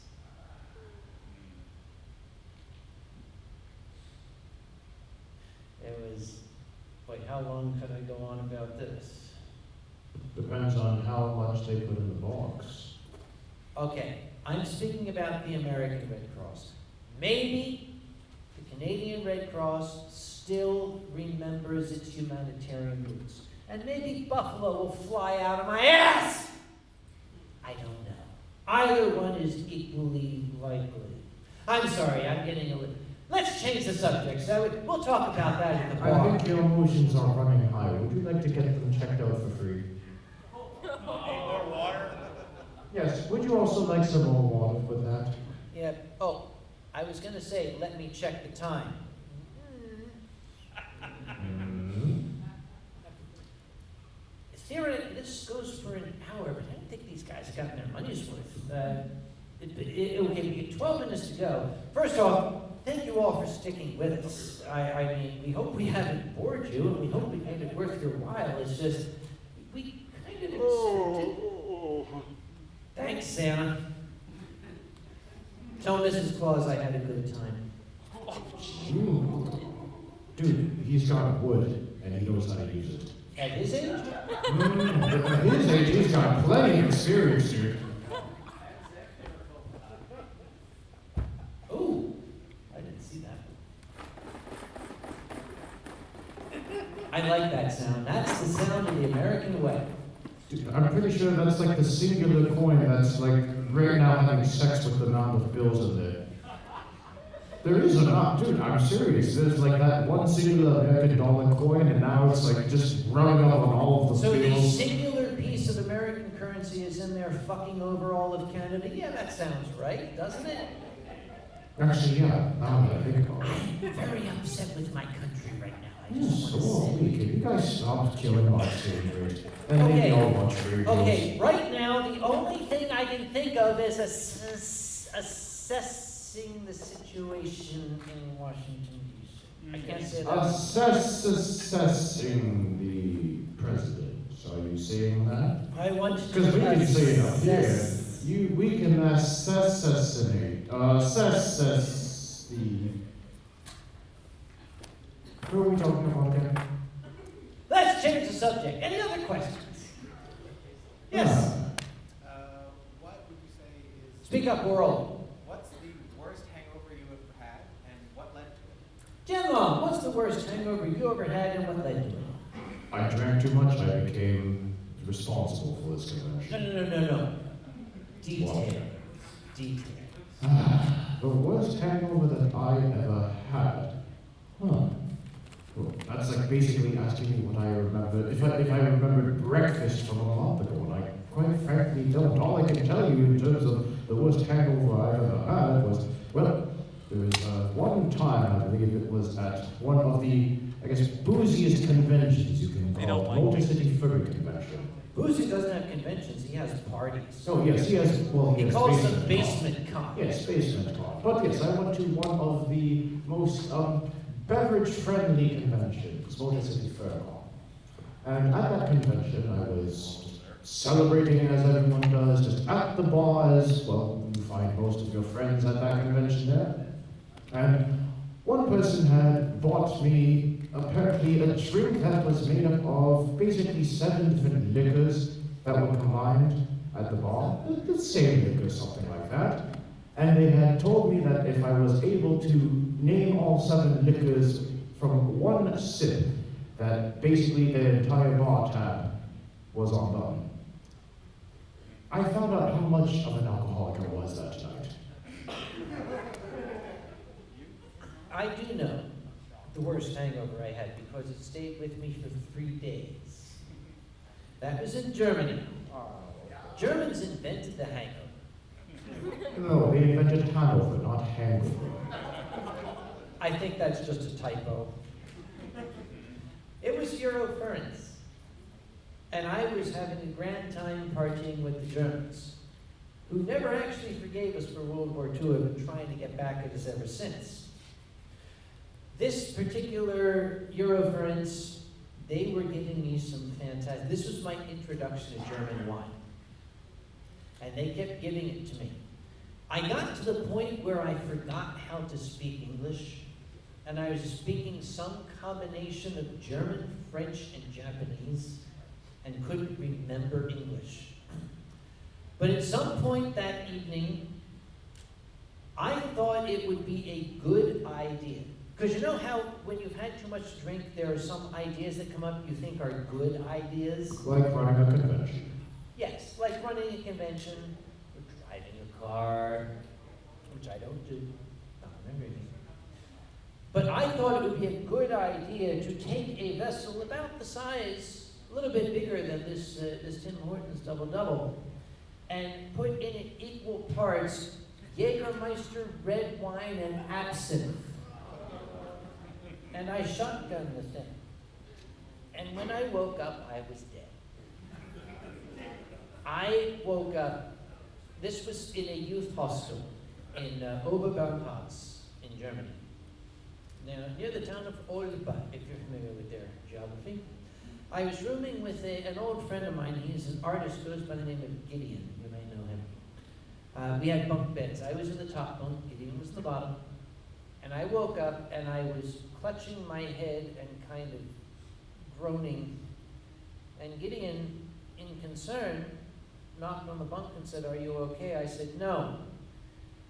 It was, wait, how long could I go on about this? Depends on how much they put in the box. Okay, I'm speaking about the American Red Cross. Maybe the Canadian Red Cross still remembers its humanitarian roots. And maybe Buffalo will fly out of my ass! I don't know. Either one is equally likely. I'm sorry, I'm getting a little... Let's change the subject, so we'll talk about that at the bar. I think your emotions are running high. Would you like to get them checked out for free? More water? Yes, would you also like some more water for that? Yeah, oh, I was gonna say, let me check the time. Theoretically, this goes for an hour, but I don't think these guys have gotten their money's worth. Okay, we get 12 minutes to go. First off, thank you all for sticking with us. I mean, we hope we haven't bored you, and we hope we made it worth your while. It's just, we kind of accepted. Thanks, Santa. Tell Mrs. Claus I had a good time. Dude, he's got wood, and he knows how to use it. At his age? At his age, he's got plenty of experience, dude. Ooh, I didn't see that. I like that sound. That's the sound of the American way. Dude, I'm pretty sure that's like the singular coin that's like right now having sex with the amount of bills in there. There is a amount, dude, I'm serious. There's like that one singular American dollar coin, and now it's like just rubbing up on all of the So the bills. singular piece of American currency is in there fucking over all of Canada? Yeah, that sounds right, doesn't it? Actually, yeah, now that I think about it. I'm very upset with my country right now. I Yeah, just so want are to we. say. Can you guys stop killing our sacred? And Okay. maybe all watch videos. Okay, right now the only thing I can think of is assessing the situation in Washington, D.C. I can't say that. Assessing the president. Are you saying that? I want to Because we can say it up here. assess- We can assassinate. Assess the. Who are we talking about again? Let's change the subject. Any other questions? Yes. What would you say is... Speak up, world. What's the worst hangover you ever had, and what led to it? Jianlong, what's the worst hangover you ever had and what led to it? I drank too much. I became responsible for this convention. No. Detail. Detail. The worst hangover that I ever had. Huh. Well, that's like basically asking me what I remember. If I remembered breakfast from a month ago, and I quite frankly don't. All I can tell you in terms of the worst hangover I ever had was, well, there was one time, I believe it was at one of the, I guess, booziest conventions you can call it, Motor City Furry Convention. Boozy doesn't have conventions, he has parties. Oh yes, he has, well, he He has calls them con. basement con. Yes, basement con. But yes, I went to one of the most beverage-friendly conventions, Motor City Furnal. And at that convention, I was celebrating as everyone does, just at the bars. Well, you find most of your friends at that convention there. And one person had bought me, apparently, a drink that was made up of basically 7 different liquors that were combined at the bar. The same liquor, something like that. And they had told me that if I was able to name all 7 liquors from one sip, that basically their entire bar tab was undone. I found out how much of an alcoholic I was that night. I do know the worst hangover I had because it stayed with me for 3 days. That was in Germany. Germans invented the hangover. No, they invented Hanover, not hangover. I think that's just a typo. It was Eurofurence. And I was having a grand time partying with the Germans, who never actually forgave us for World War II and been trying to get back at us ever since. This particular Eurofurence, they were giving me some fantastic, this was my introduction to German wine. And they kept giving it to me. I got to the point where I forgot how to speak English, and I was speaking some combination of German, French, and Japanese, and couldn't remember English. But at some point that evening, I thought it would be a good idea. Because you know how when you've had too much to drink, there are some ideas that come up you think are good ideas? Like running a convention. Yes, like running a convention, or driving a car, which I don't do, not remembering it. But I thought it would be a good idea to take a vessel about the size, a little bit bigger than this Tim Hortons double-double, and put in it equal parts Jägermeister, red wine, and absinthe. And I shotgunned the thing. And when I woke up, I was dead. I woke up, this was in a youth hostel in Oberbaumhaus in Germany. Now, near the town of Olba, if you're familiar with their geography. I was rooming with an old friend of mine. He's an artist, goes by the name of Gideon. You may know him. We had bunk beds. I was in the top bunk, Gideon was in the bottom. And I woke up and I was clutching my head and kind of groaning. And Gideon, in concern, knocked on the bunk and said, "Are you okay?" I said, "No."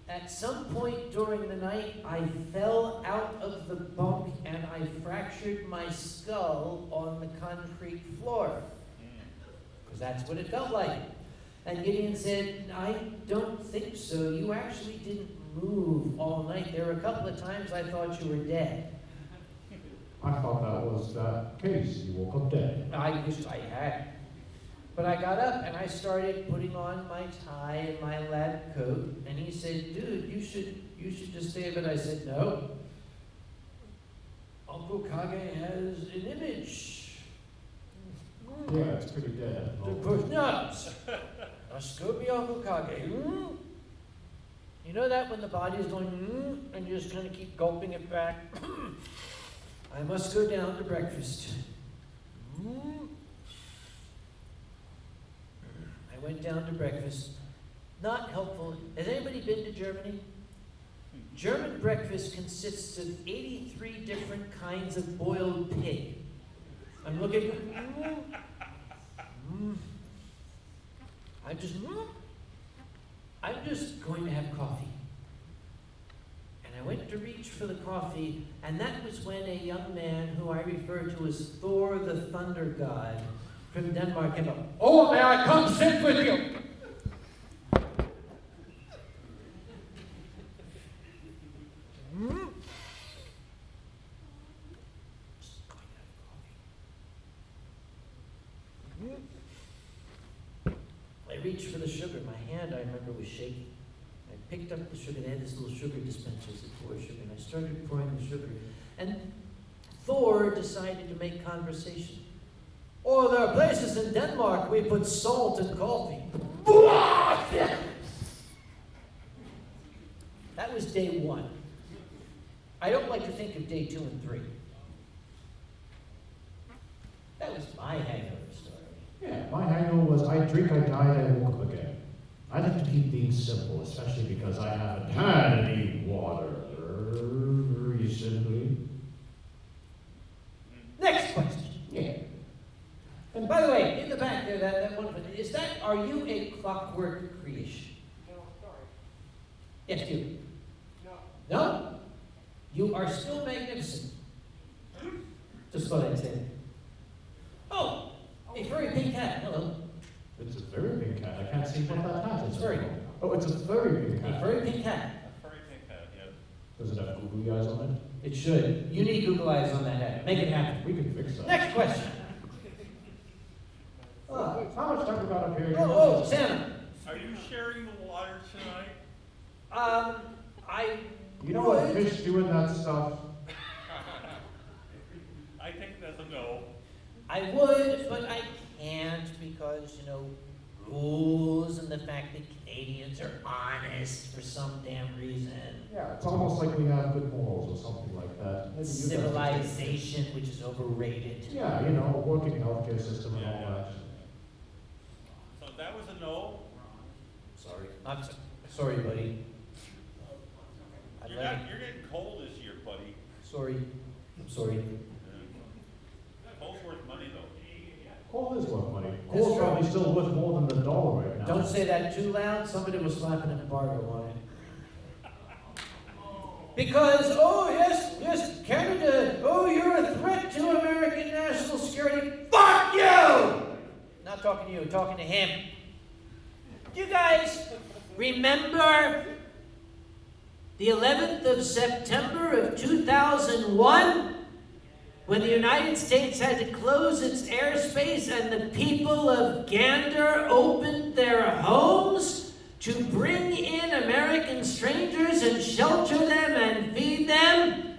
At some point during the night, I fell out of the bunk and I fractured my skull on the concrete floor. Because that's what it felt like. And Gideon said, "I don't think so. You actually didn't move all night. There were a couple of times I thought you were dead." I thought that was that case. You woke up dead. I wished I had. But I got up and I started putting on my tie and my lab coat. And he said, "Dude, you should just stay a bit." I said, "No. Uncle Kage has an image." Yeah, it's pretty dead. The push nuts. Must go be Uncle Kage. You know that when the body is going and you just kind of keep gulping it back? I must go down to breakfast. I went down to breakfast. Not helpful. Has anybody been to Germany? German breakfast consists of 83 different kinds of boiled pig. I'm looking. I'm just going to have coffee. And I went to reach for the coffee, and that was when a young man who I refer to as Thor the Thunder God from Denmark came up. "Oh, may I come sit with you?" I reached for the sugar. My hand, I remember, was shaking. I picked up the sugar. They had this little sugar dispenser that poured sugar, and I started pouring the sugar. And Thor decided to make conversation. "Oh, there are places in Denmark we put salt in coffee." That was day one. I don't like to think of day 2 and 3. That was my hangover story. Yeah, my hangover was I drink, I died, I woke up again. I like to keep things simple, especially because I haven't had any water recently. Next question. Yeah. And by the way, in the back there, that one, are you a clockwork creation? No, sorry. Yes, you. No. No? You are still magnificent. Just thought I'd say that. Oh, a furry pink cat. Hello. It's a very big cat. I can't see what that hat is. It's furry. Oh, it's a very big A cat. furry pink cat. A furry pink hat, yeah. Does it have googly eyes on it? It should. You need Google eyes on that hat. Make it happen. We can fix that. Next question. How much time we got up here? Oh, Santa. Are you sharing the water tonight? You know what fish do in that stuff? I think that's a no. I would, but I can't because, rules and the fact that Canadians are honest for some damn reason. Yeah, it's almost like we have good morals or something like that. Maybe you guys- Civilization, which is overrated. Yeah, working healthcare system and all that. So that was a no? Sorry. Sorry, buddy. You're getting cold this year, buddy. Sorry. I'm sorry. Cold's worth money, though. Coal is worth money. That's Coal's true. probably still worth more than the dollar right now. Don't say that too loud. Somebody will slap an embargo on it. Because, yes, Canada, you're a threat to American national security. Fuck you! Not talking to you, talking to him. You guys remember the 11th of September of 2001? When the United States had to close its airspace and the people of Gander opened their homes to bring in American strangers and shelter them and feed them?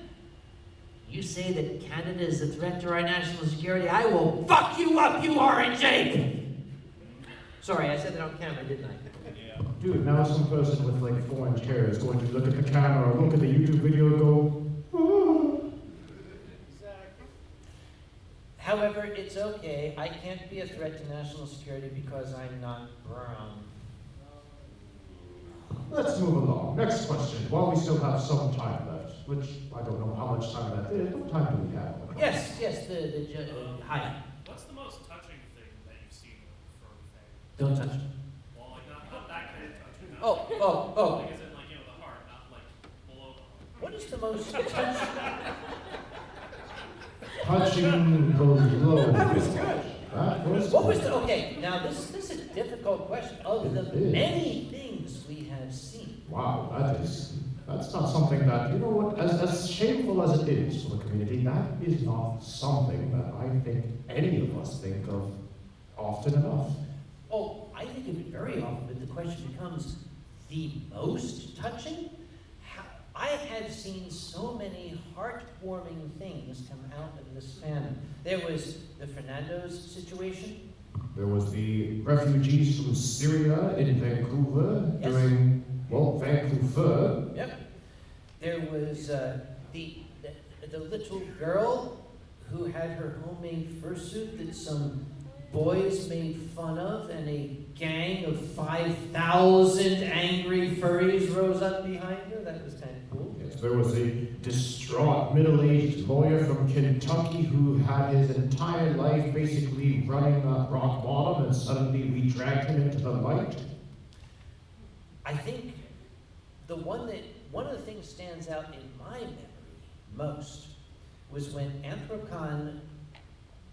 You say that Canada is a threat to our national security? I will fuck you up, you orange ape! Sorry, I said that on camera, didn't I? Yeah. Dude, now some person with like orange hair is going to look at the camera or look at the YouTube video and go, However, it's okay. I can't be a threat to national security because I'm not brown. let's move along. Next question. While we still have some time left, which I don't know how much time that is, what time do we have? Yes, hi. What's the most touching thing that you've seen with furry thing? Don't touch it. Well, like not that kind of touching. Oh. Like, is it like, the heart, not like below the heart? What is the most touching? Touching below. That was good. What was the, good. okay, now this is a difficult question. Of the many things we have seen. Wow, that's not something that, you know what, as shameful as it is for the community, that is not something that I think any of us think of often enough. Oh, I think of it very often, but the question becomes, the most touching? I have seen so many heartwarming things come out of this famine. There was the Fernando's situation. There was the refugees from Syria in Vancouver Yes. during, Vancouver. Yep. There was the little girl who had her homemade fursuit that some boys made fun of, and a gang of 5,000 angry furries rose up behind her. That was kind of cool. Yes, there was a distraught middle-aged lawyer from Kentucky who had his entire life basically running on rock bottom, and suddenly we dragged him into the light. I think one of the things stands out in my memory most was when Anthropon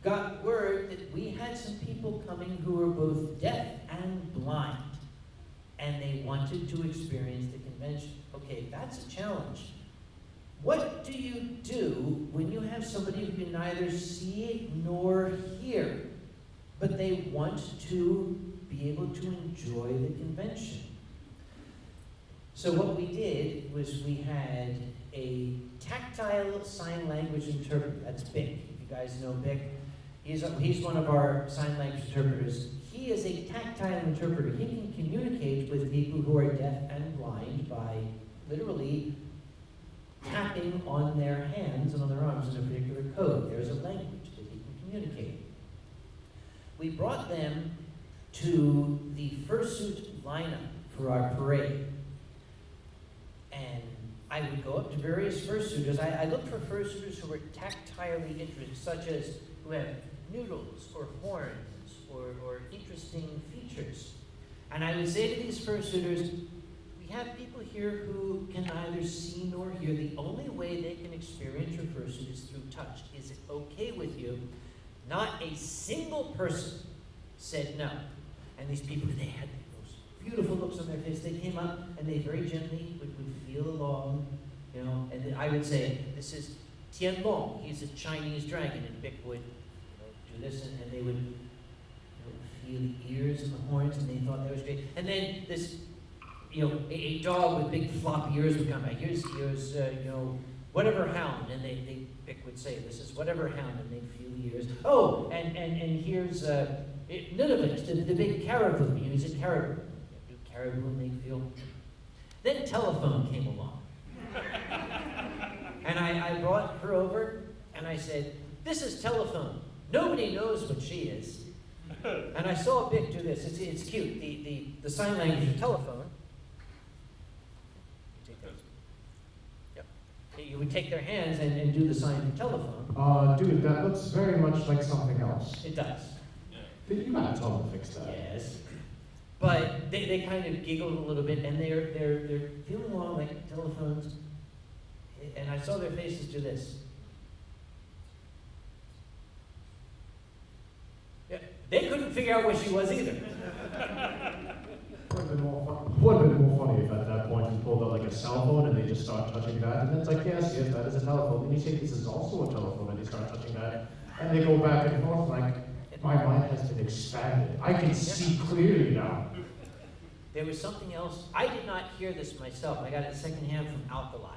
got word that we had some people coming who were both deaf and blind, and they wanted to experience the convention. Okay, that's a challenge. What do you do when you have somebody who can neither see nor hear, but they want to be able to enjoy the convention? So what we did was we had a tactile sign language interpreter. That's Bick. If you guys know Bick, he's one of our sign language interpreters. He is a tactile interpreter. He can communicate with people who are deaf and blind by literally tapping on their hands and on their arms in a particular code. There's a language that he can communicate. We brought them to the fursuit lineup for our parade. And I would go up to various fursuiters. I looked for fursuiters who were tactilely interested, such as who have noodles or horns or interesting features. And I would say to these fursuiters, we have people here who can neither see nor hear. The only way they can experience your fursuit is through touch. Is it okay with you? Not a single person said no. And these people, they had those beautiful looks on their face. They came up and they very gently would feel along, and I would say, this is Tien, he's a Chinese dragon, and Bick would do this, and they would feel the ears and the horns, and they thought that was great. And then this, a dog with big floppy ears would come by. Here's whatever hound, and Bick would say, this is whatever hound, and they'd feel the ears. Oh, and here's Nunavut, the big caribou. He's a caribou. Do caribou, and they feel. Then telephone came along. And I brought her over, and I said, this is telephone. Nobody knows what she is. And I saw Bick do this. It's cute. The sign language of telephone. Yep. You would take their hands and do the sign for telephone. Dude, that looks very much like something else. It does. You gotta tell them to fix that. Yes. But they kind of giggled a little bit, and they're feeling along like telephones. And I saw their faces do this. Yeah, they couldn't figure out where she was either. Would have been more funny if at that point you pulled out like a cell phone and they just start touching that, and then it's like, yes, that is a telephone. And you say this is also a telephone, and they start touching that, and they go back and forth like, my mind has been expanded. I can see clearly now. There was something else. I did not hear this myself. I got it secondhand from Alkali.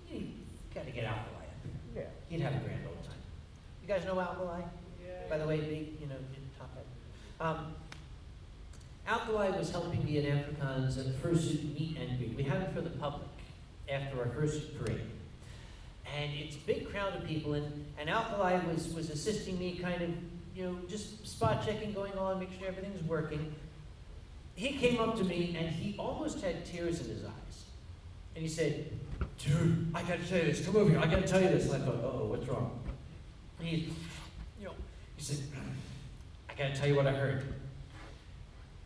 You got to get Alkali up here. Yeah. He'd have a grand old time. You guys know Alkali? Yeah. By the way, big, top hat. Alkali was helping me at Amphicons at the fursuit meet and greet. We have it for the public after our fursuit parade. And it's a big crowd of people, and Alkali was assisting me kind of, just spot checking going on, make sure everything's working. he came up to me and he almost had tears in his eyes. And he said, dude, I gotta tell you this, come over here, I gotta tell you this. And I thought, uh-oh, what's wrong? And he said, I gotta tell you what I heard.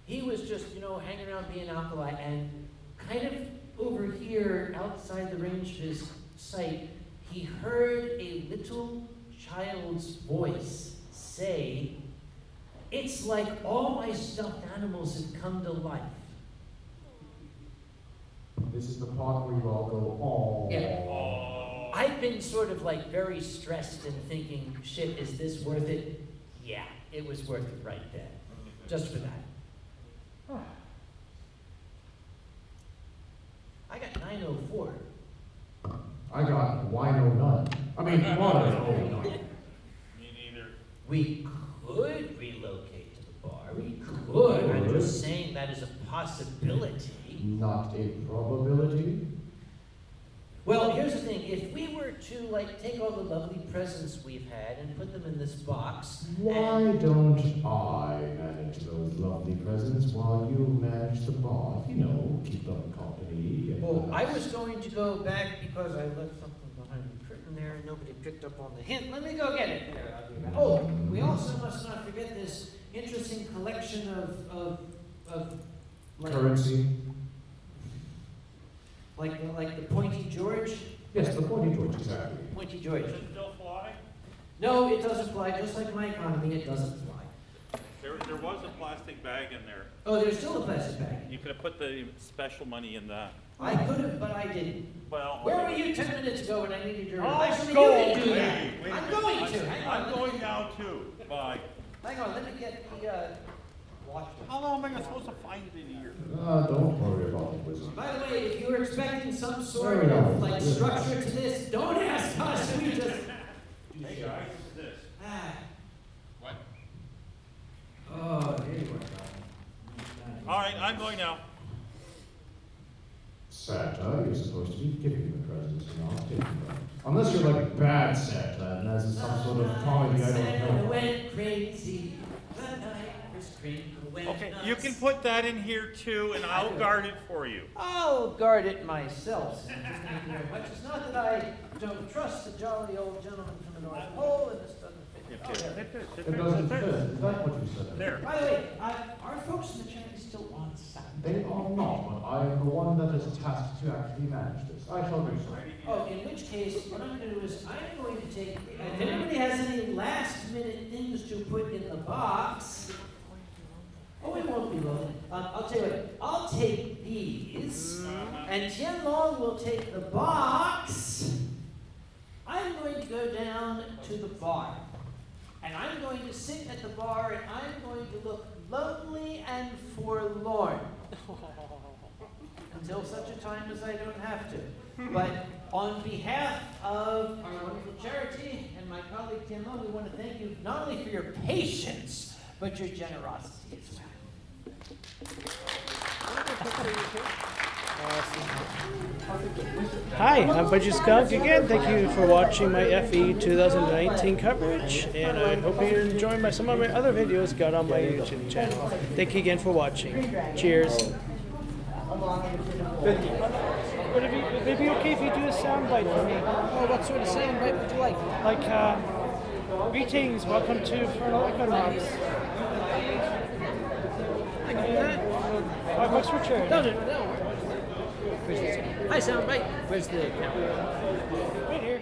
He was just, hanging around being alkali, and kind of over here, outside the range of his sight, he heard a little child's voice say, it's like all my stuffed animals have come to life. This is the part where you all go, oh. Yeah. I've been sort of like very stressed and thinking, shit, is this worth it? Yeah, it was worth it right then. Just for that. I got 904. I got wino none. I mean, water. Me neither. We could relocate to the bar. We could. I'm just saying that is a possibility. Not a probability. Well, here's the thing. If we were to, take all the lovely presents we've had and put them in this box... Why don't I manage those lovely presents while you manage the bar? Keep them company. Well, I was going to go back because I left something behind the curtain there and nobody picked up on the hint. Let me go get it. There, I'll do that. Oh, we also must not forget this interesting collection of Currency? Like the Pointy George? Yes, the Pointy George, exactly. Pointy George. Does it still fly? No, it doesn't fly. Just like my economy, it doesn't fly. There was a plastic bag in there. Oh, there's still a plastic bag. You could have put the special money in that. I could have, but I didn't. Well, where were you 10 minutes ago when I needed your I'll advice? go. You can do that. Wait a I'm minute. going to. Hang on. I'm going now too. Bye. Hang on, let me get the watch. How long am I supposed to find it in here? Don't worry about it, wizard. By the way, if you were expecting some sort of structure to this, don't ask us. We just. Hey guys, what's this? What? Oh, here you are. All right, I'm going now. Santa, you're supposed to be giving the presents, not taking them. Unless you're like bad Santa, and that's some sort of comedy I don't Santa know. went crazy. The night was crazy. Okay, you can put that in here too, and I'll guard it for you. I'll guard it myself, Santa. Thank you very much. It's not that I don't trust the jolly old gentleman from the North Pole, and this doesn't fit. Oh, there. It doesn't fit. Is that what you said? There. By the way, are folks in the chat still on Saturday? They are not, but I am the one that is tasked to actually manage this. I shall do so. Oh, in which case, what I'm going to do is I'm going to take, if anybody has any last minute things to put in the box, oh, it won't be long. I'll tell you what, I'll take these, and Tien will take the box. I'm going to go down to the bar, and I'm going to sit at the bar, and I'm going to look lonely and forlorn. Until such a time as I don't have to. But on behalf of our wonderful charity and my colleague Tien, we want to thank you not only for your patience, but your generosity as well. Hi, I'm Budgie Skunk again. Thank you for watching my FE 2019 coverage, and I hope you enjoy some of my other videos got on my YouTube channel. Thank you again for watching. Cheers. Would it be okay if you do a sound bite for me? Oh, what sort of sound bite would you like? Like, greetings, welcome to Furnal Equinox. I can do that. $5 for charity. No. Where's this? Hi, sound bite. Where's the camera? Right here.